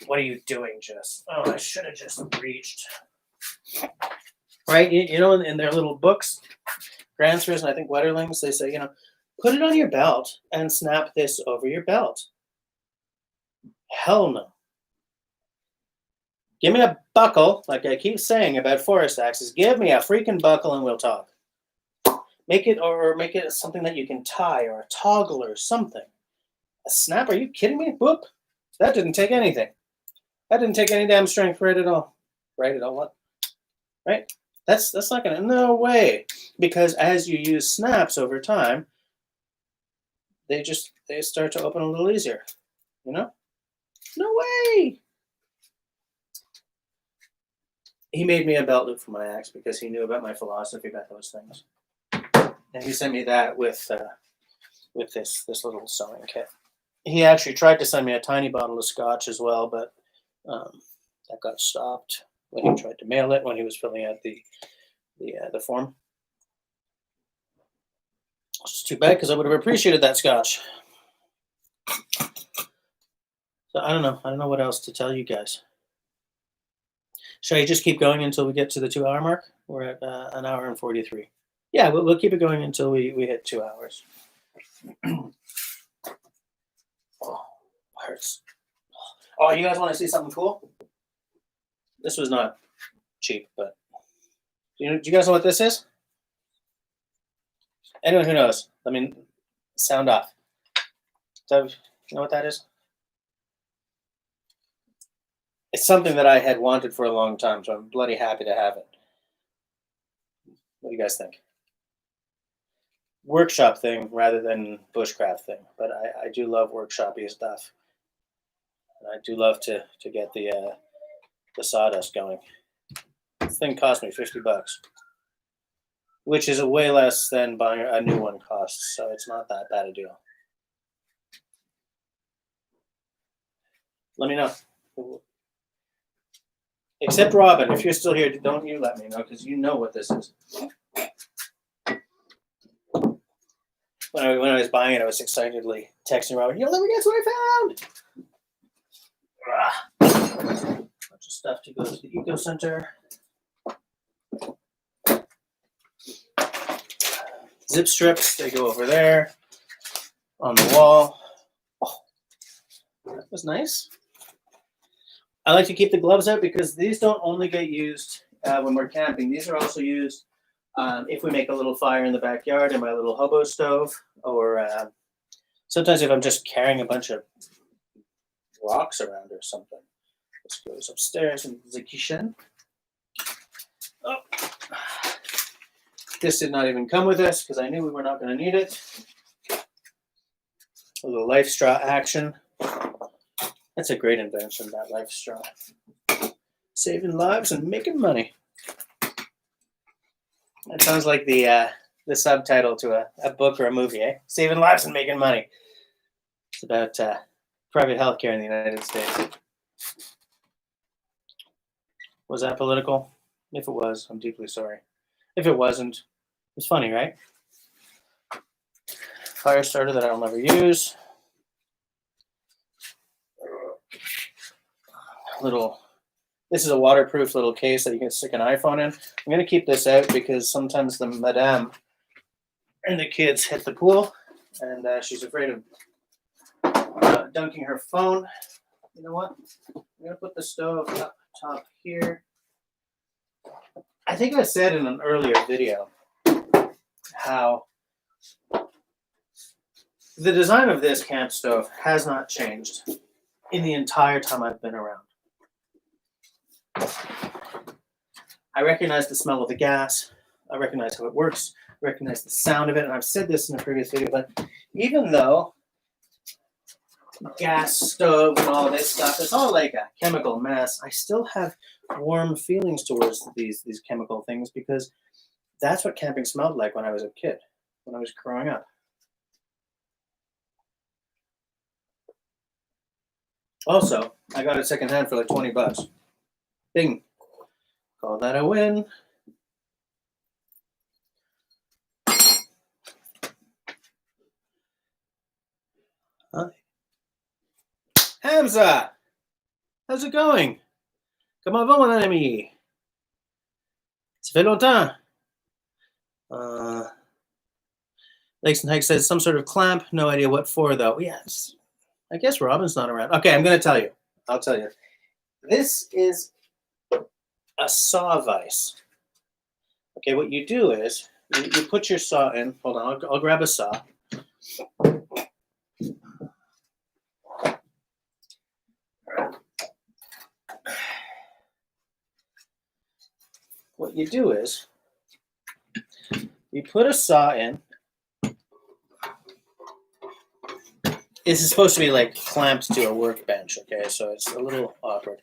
What are you doing, Jess? Oh, I should have just reached. Right? In their little books, Gransfors and I think Wetterlings, they say, put it on your belt and snap this over your belt. Hell no. Give me a buckle, like I keep saying about forest axes. Give me a freaking buckle and we'll talk. Make it something that you can tie or a toggle or something. A snap? Are you kidding me? Whoop. That didn't take anything. That didn't take any damn strength right at all. Right at all what? Right? That's not gonna, no way. Because as you use snaps over time, they start to open a little easier. No way. He made me a belt loop for my axe because he knew about my philosophy about those things. And he sent me that with this little sewing kit. He actually tried to send me a tiny bottle of scotch as well, but that got stopped when he tried to mail it when he was filling out the form. It's too bad because I would have appreciated that scotch. So I don't know what else to tell you guys. Shall I just keep going until we get to the 2 hour mark? We're at an hour and 43. Yeah, we'll keep it going until we hit 2 hours. Oh, hurts. Oh, you guys want to see something cool? This was not cheap, but do you guys know what this is? Anyone who knows, I mean, sound off. So, you know what that is? It's something that I had wanted for a long time, so I'm bloody happy to have it. What do you guys think? Workshop thing rather than bushcraft thing, but I do love workshoppy stuff. And I do love to get the sawdust going. This thing cost me $50, which is way less than buying a new one costs, so it's not that bad a deal. Let me know. Except Robin, if you're still here, don't you let me know, because you know what this is. When I was buying it, I was excitedly texting Robin, "Yo, let me guess what I found!" Bunch of stuff to go to the Eco Center. Zip strips, they go over there on the wall. Oh, that was nice. I like to keep the gloves out because these don't only get used when we're camping. These are also used if we make a little fire in the backyard in my little hobo stove, or sometimes if I'm just carrying a bunch of rocks around or something. This goes upstairs in the kitchen. Oh. This did not even come with us because I knew we were not going to need it. A little life straw action. That's a great invention, that life straw. Saving lives and making money. That sounds like the subtitle to a book or a movie, eh? Saving lives and making money. It's about private healthcare in the United States. Was that political? If it was, I'm deeply sorry. If it wasn't, it's funny, right? Fire starter that I'll never use. This is a waterproof little case that you can stick an iPhone in. I'm going to keep this out because sometimes the madame and the kids hit the pool, and she's afraid of dunking her phone. You know what? I'm going to put the stove up top here. I think I said in an earlier video how the design of this camp stove has not changed in the entire time I've been around. I recognize the smell of the gas. I recognize how it works. I recognize the sound of it. And I've said this in a previous video, but even though gas stove and all this stuff, it's all like a chemical mess, I still have warm feelings towards these chemical things because that's what camping smelled like when I was a kid, when I was growing up. Also, I got it secondhand for like 20 bucks. Ding. Call that a win. Hi. Hamza! How's it going? Comment va, mon ami? Ça fait longtemps. Lakes and Hike says some sort of clamp. No idea what for, though. Yes. I guess Robin's not around. Okay, I'm going to tell you. I'll tell you. This is a saw vise. Okay, what you do is you put your saw in. Hold on, I'll grab a saw. What you do is you put a saw in. This is supposed to be like clamped to a workbench, okay? So it's a little awkward.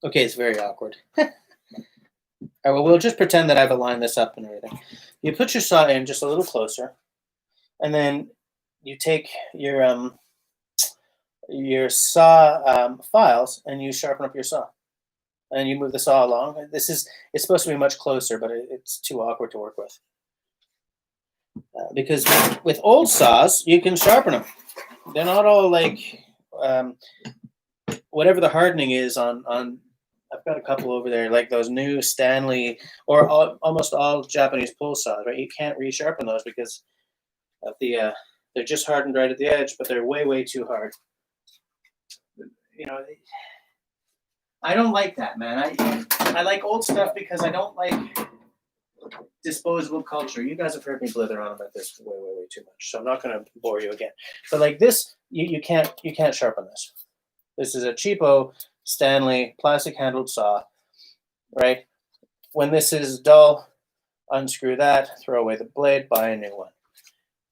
Okay, it's very awkward. All right, well, we'll just pretend that I've aligned this up and everything. You put your saw in just a little closer, and then you take your saw files and you sharpen up your saw. And you move the saw along. It's supposed to be much closer, but it's too awkward to work with. Because with old saws, you can sharpen them. They're not all like whatever the hardening is on. I've got a couple over there, like those new Stanley or almost all Japanese pull saws, right? You can't resharpen those because of the they're just hardened right at the edge, but they're way too hard. You know, I don't like that, man. I like old stuff because I don't like disposable culture. You guys have heard me blither on about this way too much, so I'm not going to bore you again. But like this, you can't sharpen this. This is a cheapo Stanley plastic handled saw, right? When this is dull, unscrew that, throw away the blade, buy a new one.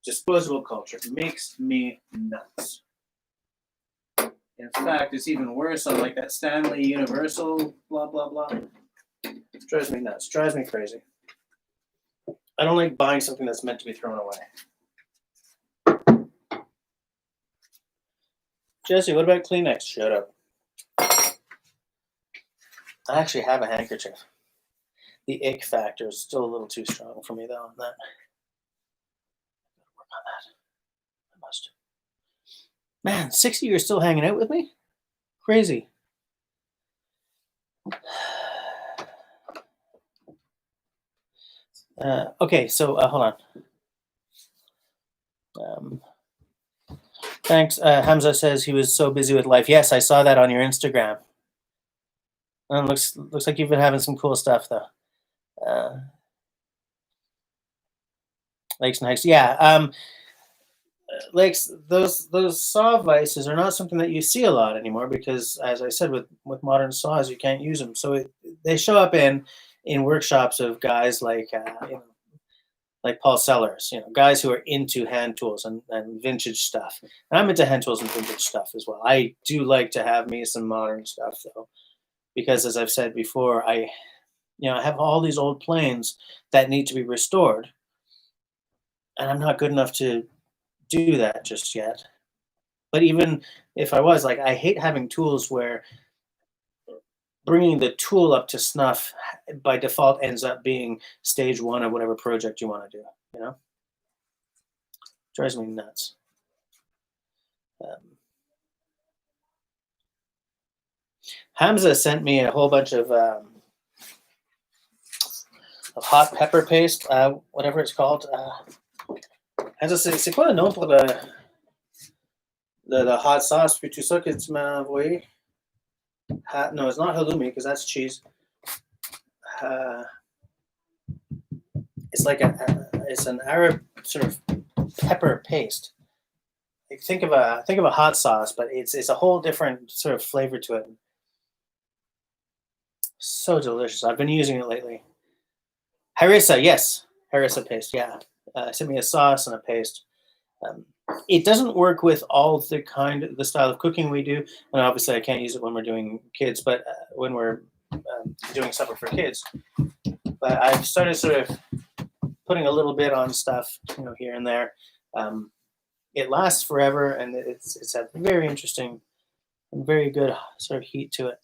Disposable culture makes me nuts. In fact, it's even worse on like that Stanley Universal, blah, blah, blah. It drives me nuts, drives me crazy. I don't like buying something that's meant to be thrown away. Jesse, what about Kleenex? Shut up. I actually have a handkerchief. The ick factor is still a little too strong for me, though, on that. Work on that. I must. Man, 60, you're still hanging out with me? Crazy. Okay, so hold on. Thanks. Hamza says he was so busy with life. Yes, I saw that on your Instagram. Looks like you've been having some cool stuff, though. Lakes and hikes. Yeah. Lakes. Those saw vices are not something that you see a lot anymore because, as I said, with modern saws, you can't use them. So they show up in workshops of guys like like Paul Sellers, guys who are into hand tools and vintage stuff. And I'm into hand tools and vintage stuff as well. I do like to have me some modern stuff though, because as I've said before, I have all these old planes that need to be restored, and I'm not good enough to do that just yet. But even if I was, like, I hate having tools where bringing the tool up to snuff by default ends up being stage one of whatever project you want to do, Drives me nuts. Hamza sent me a whole bunch of hot pepper paste, whatever it's called. Hamza, c'est quoi le nom pour le hot sauce puis tout ça que tu m'as envoyé? No, it's not halloumi because that's cheese. It's like it's an Arab sort of pepper paste. Like think of a hot sauce, but it's a whole different sort of flavor to it. So delicious. I've been using it lately. Harissa, yes, harissa paste. Yeah, sent me a sauce and a paste. It doesn't work with all the style of cooking we do, and obviously I can't use it when we're doing kids, but when we're doing supper for kids. But I've started sort of putting a little bit on stuff, here and there. It lasts forever, and it's a very interesting and very good sort of heat to it.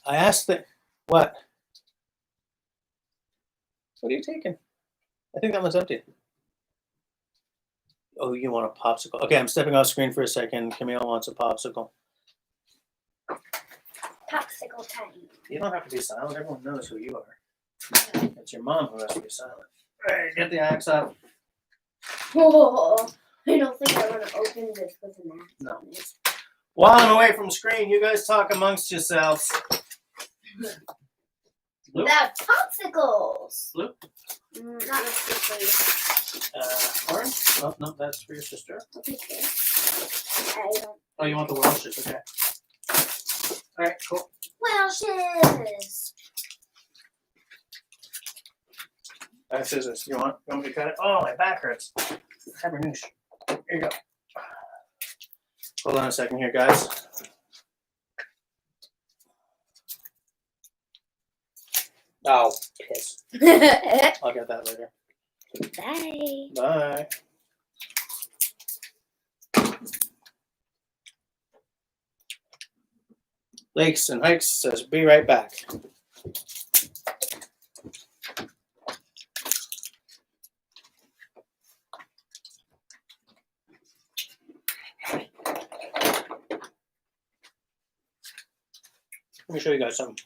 I asked that. What? What are you taking? I think that one's empty. Oh, you want a popsicle? Okay, I'm stepping off screen for a second. Camille wants a popsicle. Popsicle time. You don't have to be silent. Everyone knows who you are. It's your mom who has to be silent. All right, get the axe up. Oh, I don't think I want to open this with an axe. No. While I'm away from screen, you guys talk amongst yourselves. About popsicles. Blue? Not necessarily. Orange? Oh, no, that's for your sister. Okay. I don't. Oh, you want the Welshes? Okay. All right, cool. Welshes. Scissors. You want me to cut it? Oh, my back hurts. Habernoosh. Here you go. Hold on a second here, guys. Oh, piss. I'll get that later. Bye. Bye. Lakes and Hikes says, be right back. Let me show you guys something.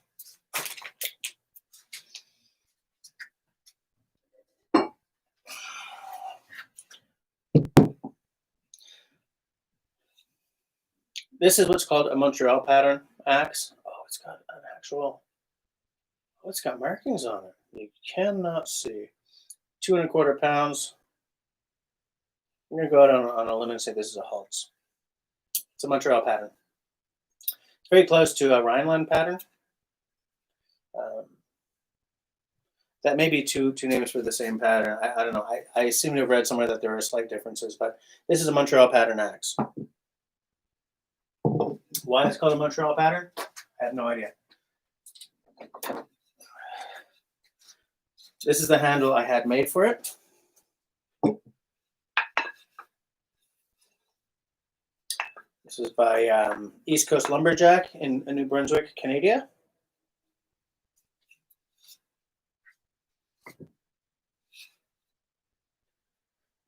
This is what's called a Montreal pattern axe. Oh, it's got an actual. Oh, it's got markings on it. You cannot see. 2 1/4 pounds. I'm gonna go out on a limb and say this is a Haltz. It's a Montreal pattern. It's very close to a Rhineland pattern. That may be two names for the same pattern. I don't know. I seem to have read somewhere that there are slight differences, but this is a Montreal pattern axe. Why it's called a Montreal pattern? I have no idea. This is the handle I had made for it. This is by East Coast Lumberjack in New Brunswick, Canada.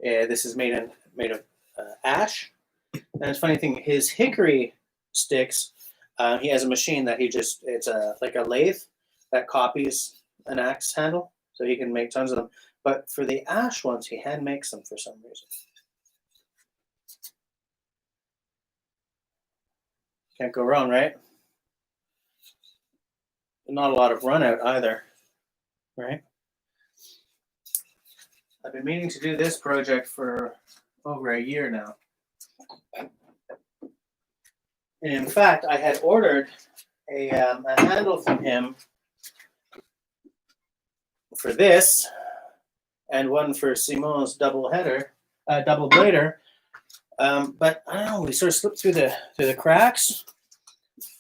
This is made of ash. And it's a funny thing, his hickory sticks, he has a machine that it's like a lathe that copies an axe handle, so he can make tons of them. But for the ash ones, he hand makes them for some reason. Can't go wrong, right? Not a lot of run out either, right? I've been meaning to do this project for over a year now. And in fact, I had ordered a handle from him for this, and one for Simon's double blader. But I don't know, we sort of slipped through the cracks.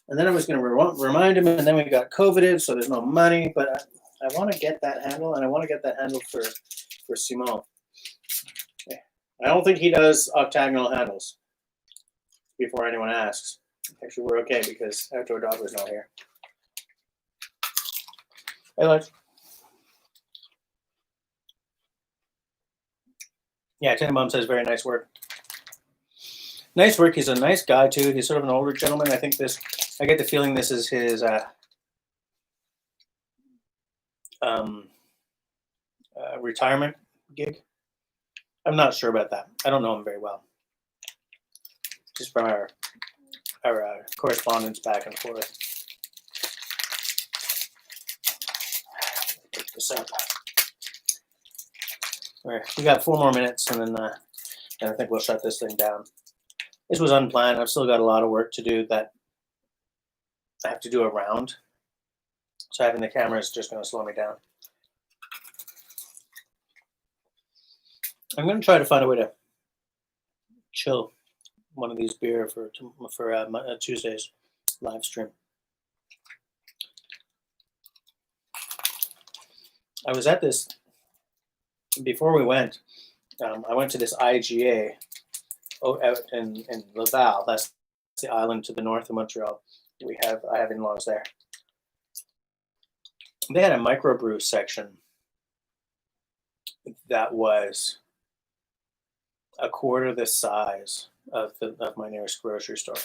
And then I was going to remind him, and then we got COVIDed, so there's no money. But I want to get that handle, and I want to get that handle for Simon. Okay. I don't think he does octagonal handles, before anyone asks. Actually, we're okay because Outdoor Dog was not here. Hey, Lex. Yeah, Tenenbaum says very nice work. Nice work. He's a nice guy too. He's sort of an older gentleman. I get the feeling this is his retirement gig. I'm not sure about that. I don't know him very well. Just from our correspondence back and forth. Pick this up. All right, we got 4 more minutes, and then I think we'll shut this thing down. This was unplanned. I've still got a lot of work to do that I have to do around. So having the camera is just going to slow me down. I'm going to try to find a way to chill one of these beer for Tuesday's live stream. I was at this before we went. I went to this IGA out in Laval. That's the island to the north of Montreal. I have in-laws there. They had a microbrew section that was a quarter the size of my nearest grocery store.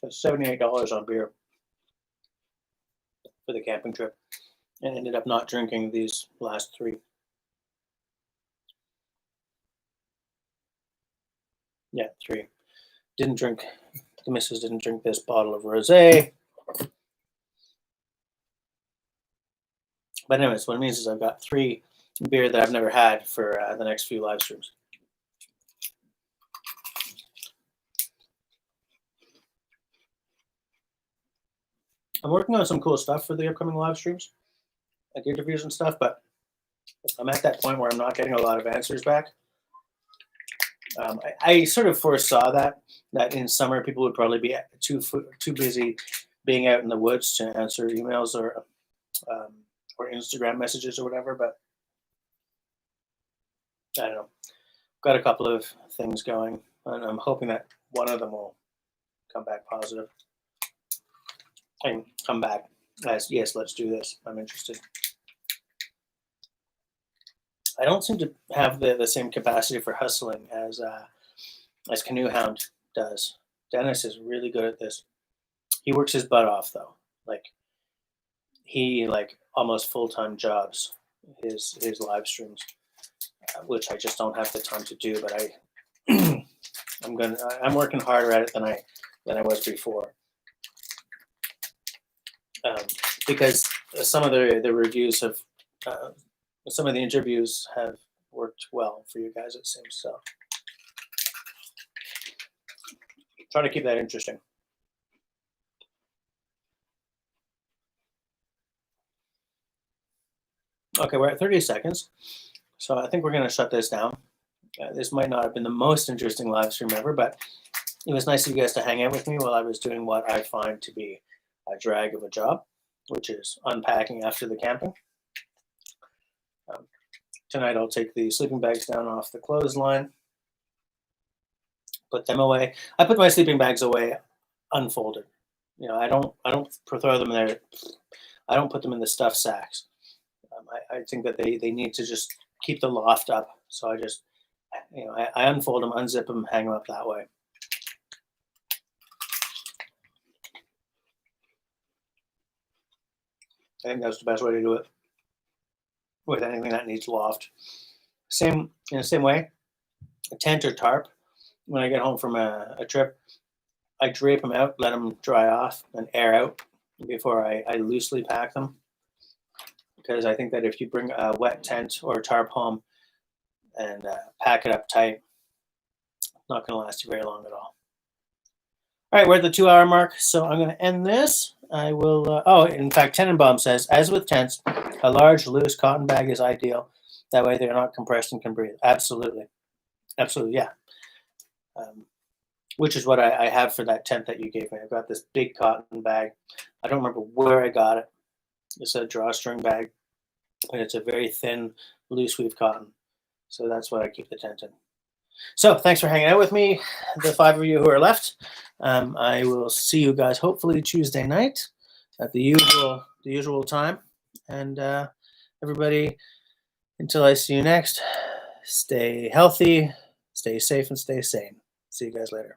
I spent $78 on beer for the camping trip, and ended up not drinking these last 3. Yeah, 3. Didn't drink. The missus didn't drink this bottle of rosé. But anyways, what it means is I've got 3 beer that I've never had for the next few live streams. I'm working on some cool stuff for the upcoming live streams, like interviews and stuff, but I'm at that point where I'm not getting a lot of answers back. I sort of foresaw that in summer people would probably be too busy being out in the woods to answer emails or Instagram messages or whatever, but I don't know. Got a couple of things going, and I'm hoping that one of them will come back positive and come back as, yes, let's do this. I'm interested. I don't seem to have the same capacity for hustling as Canoe Hound does. Dennis is really good at this. He works his butt off though. He almost full-time jobs his live streams, which I just don't have the time to do. But I'm working harder at it than I was before, because some of the reviews have. Some of the interviews have worked well for you guys, it seems. So try to keep that interesting. Okay, we're at 30 seconds. So I think we're going to shut this down. This might not have been the most interesting live stream ever, but it was nice of you guys to hang out with me while I was doing what I find to be a drag of a job. which is unpacking after the camping. Tonight I'll take the sleeping bags down off the clothesline, put them away. I put my sleeping bags away unfolded. You know, I don't throw them there. I don't put them in the stuff sacks. I think that they need to just keep the loft up. So I just, you know, I unfold them, unzip them, hang them up that way. I think that's the best way to do it with anything that needs loft. In the same way, a tent or tarp, when I get home from a trip, I drape them out, let them dry off and air out before I loosely pack them. Because I think that if you bring a wet tent or a tarp home and pack it up tight, it's not going to last you very long at all. All right, we're at the 2-hour mark, so I'm going to end this. I will, in fact, Tenenbaum says, as with tents, a large, loose cotton bag is ideal. That way they're not compressed and can breathe. Absolutely. Absolutely, yeah. Which is what I have for that tent that you gave me. I've got this big cotton bag. I don't remember where I got it. It's a drawstring bag, and it's a very thin, loose weave cotton. So that's what I keep the tent in. So thanks for hanging out with me, the 5 of you who are left. I will see you guys hopefully Tuesday night at the usual time. And everybody, until I see you next, stay healthy, stay safe, and stay sane. See you guys later.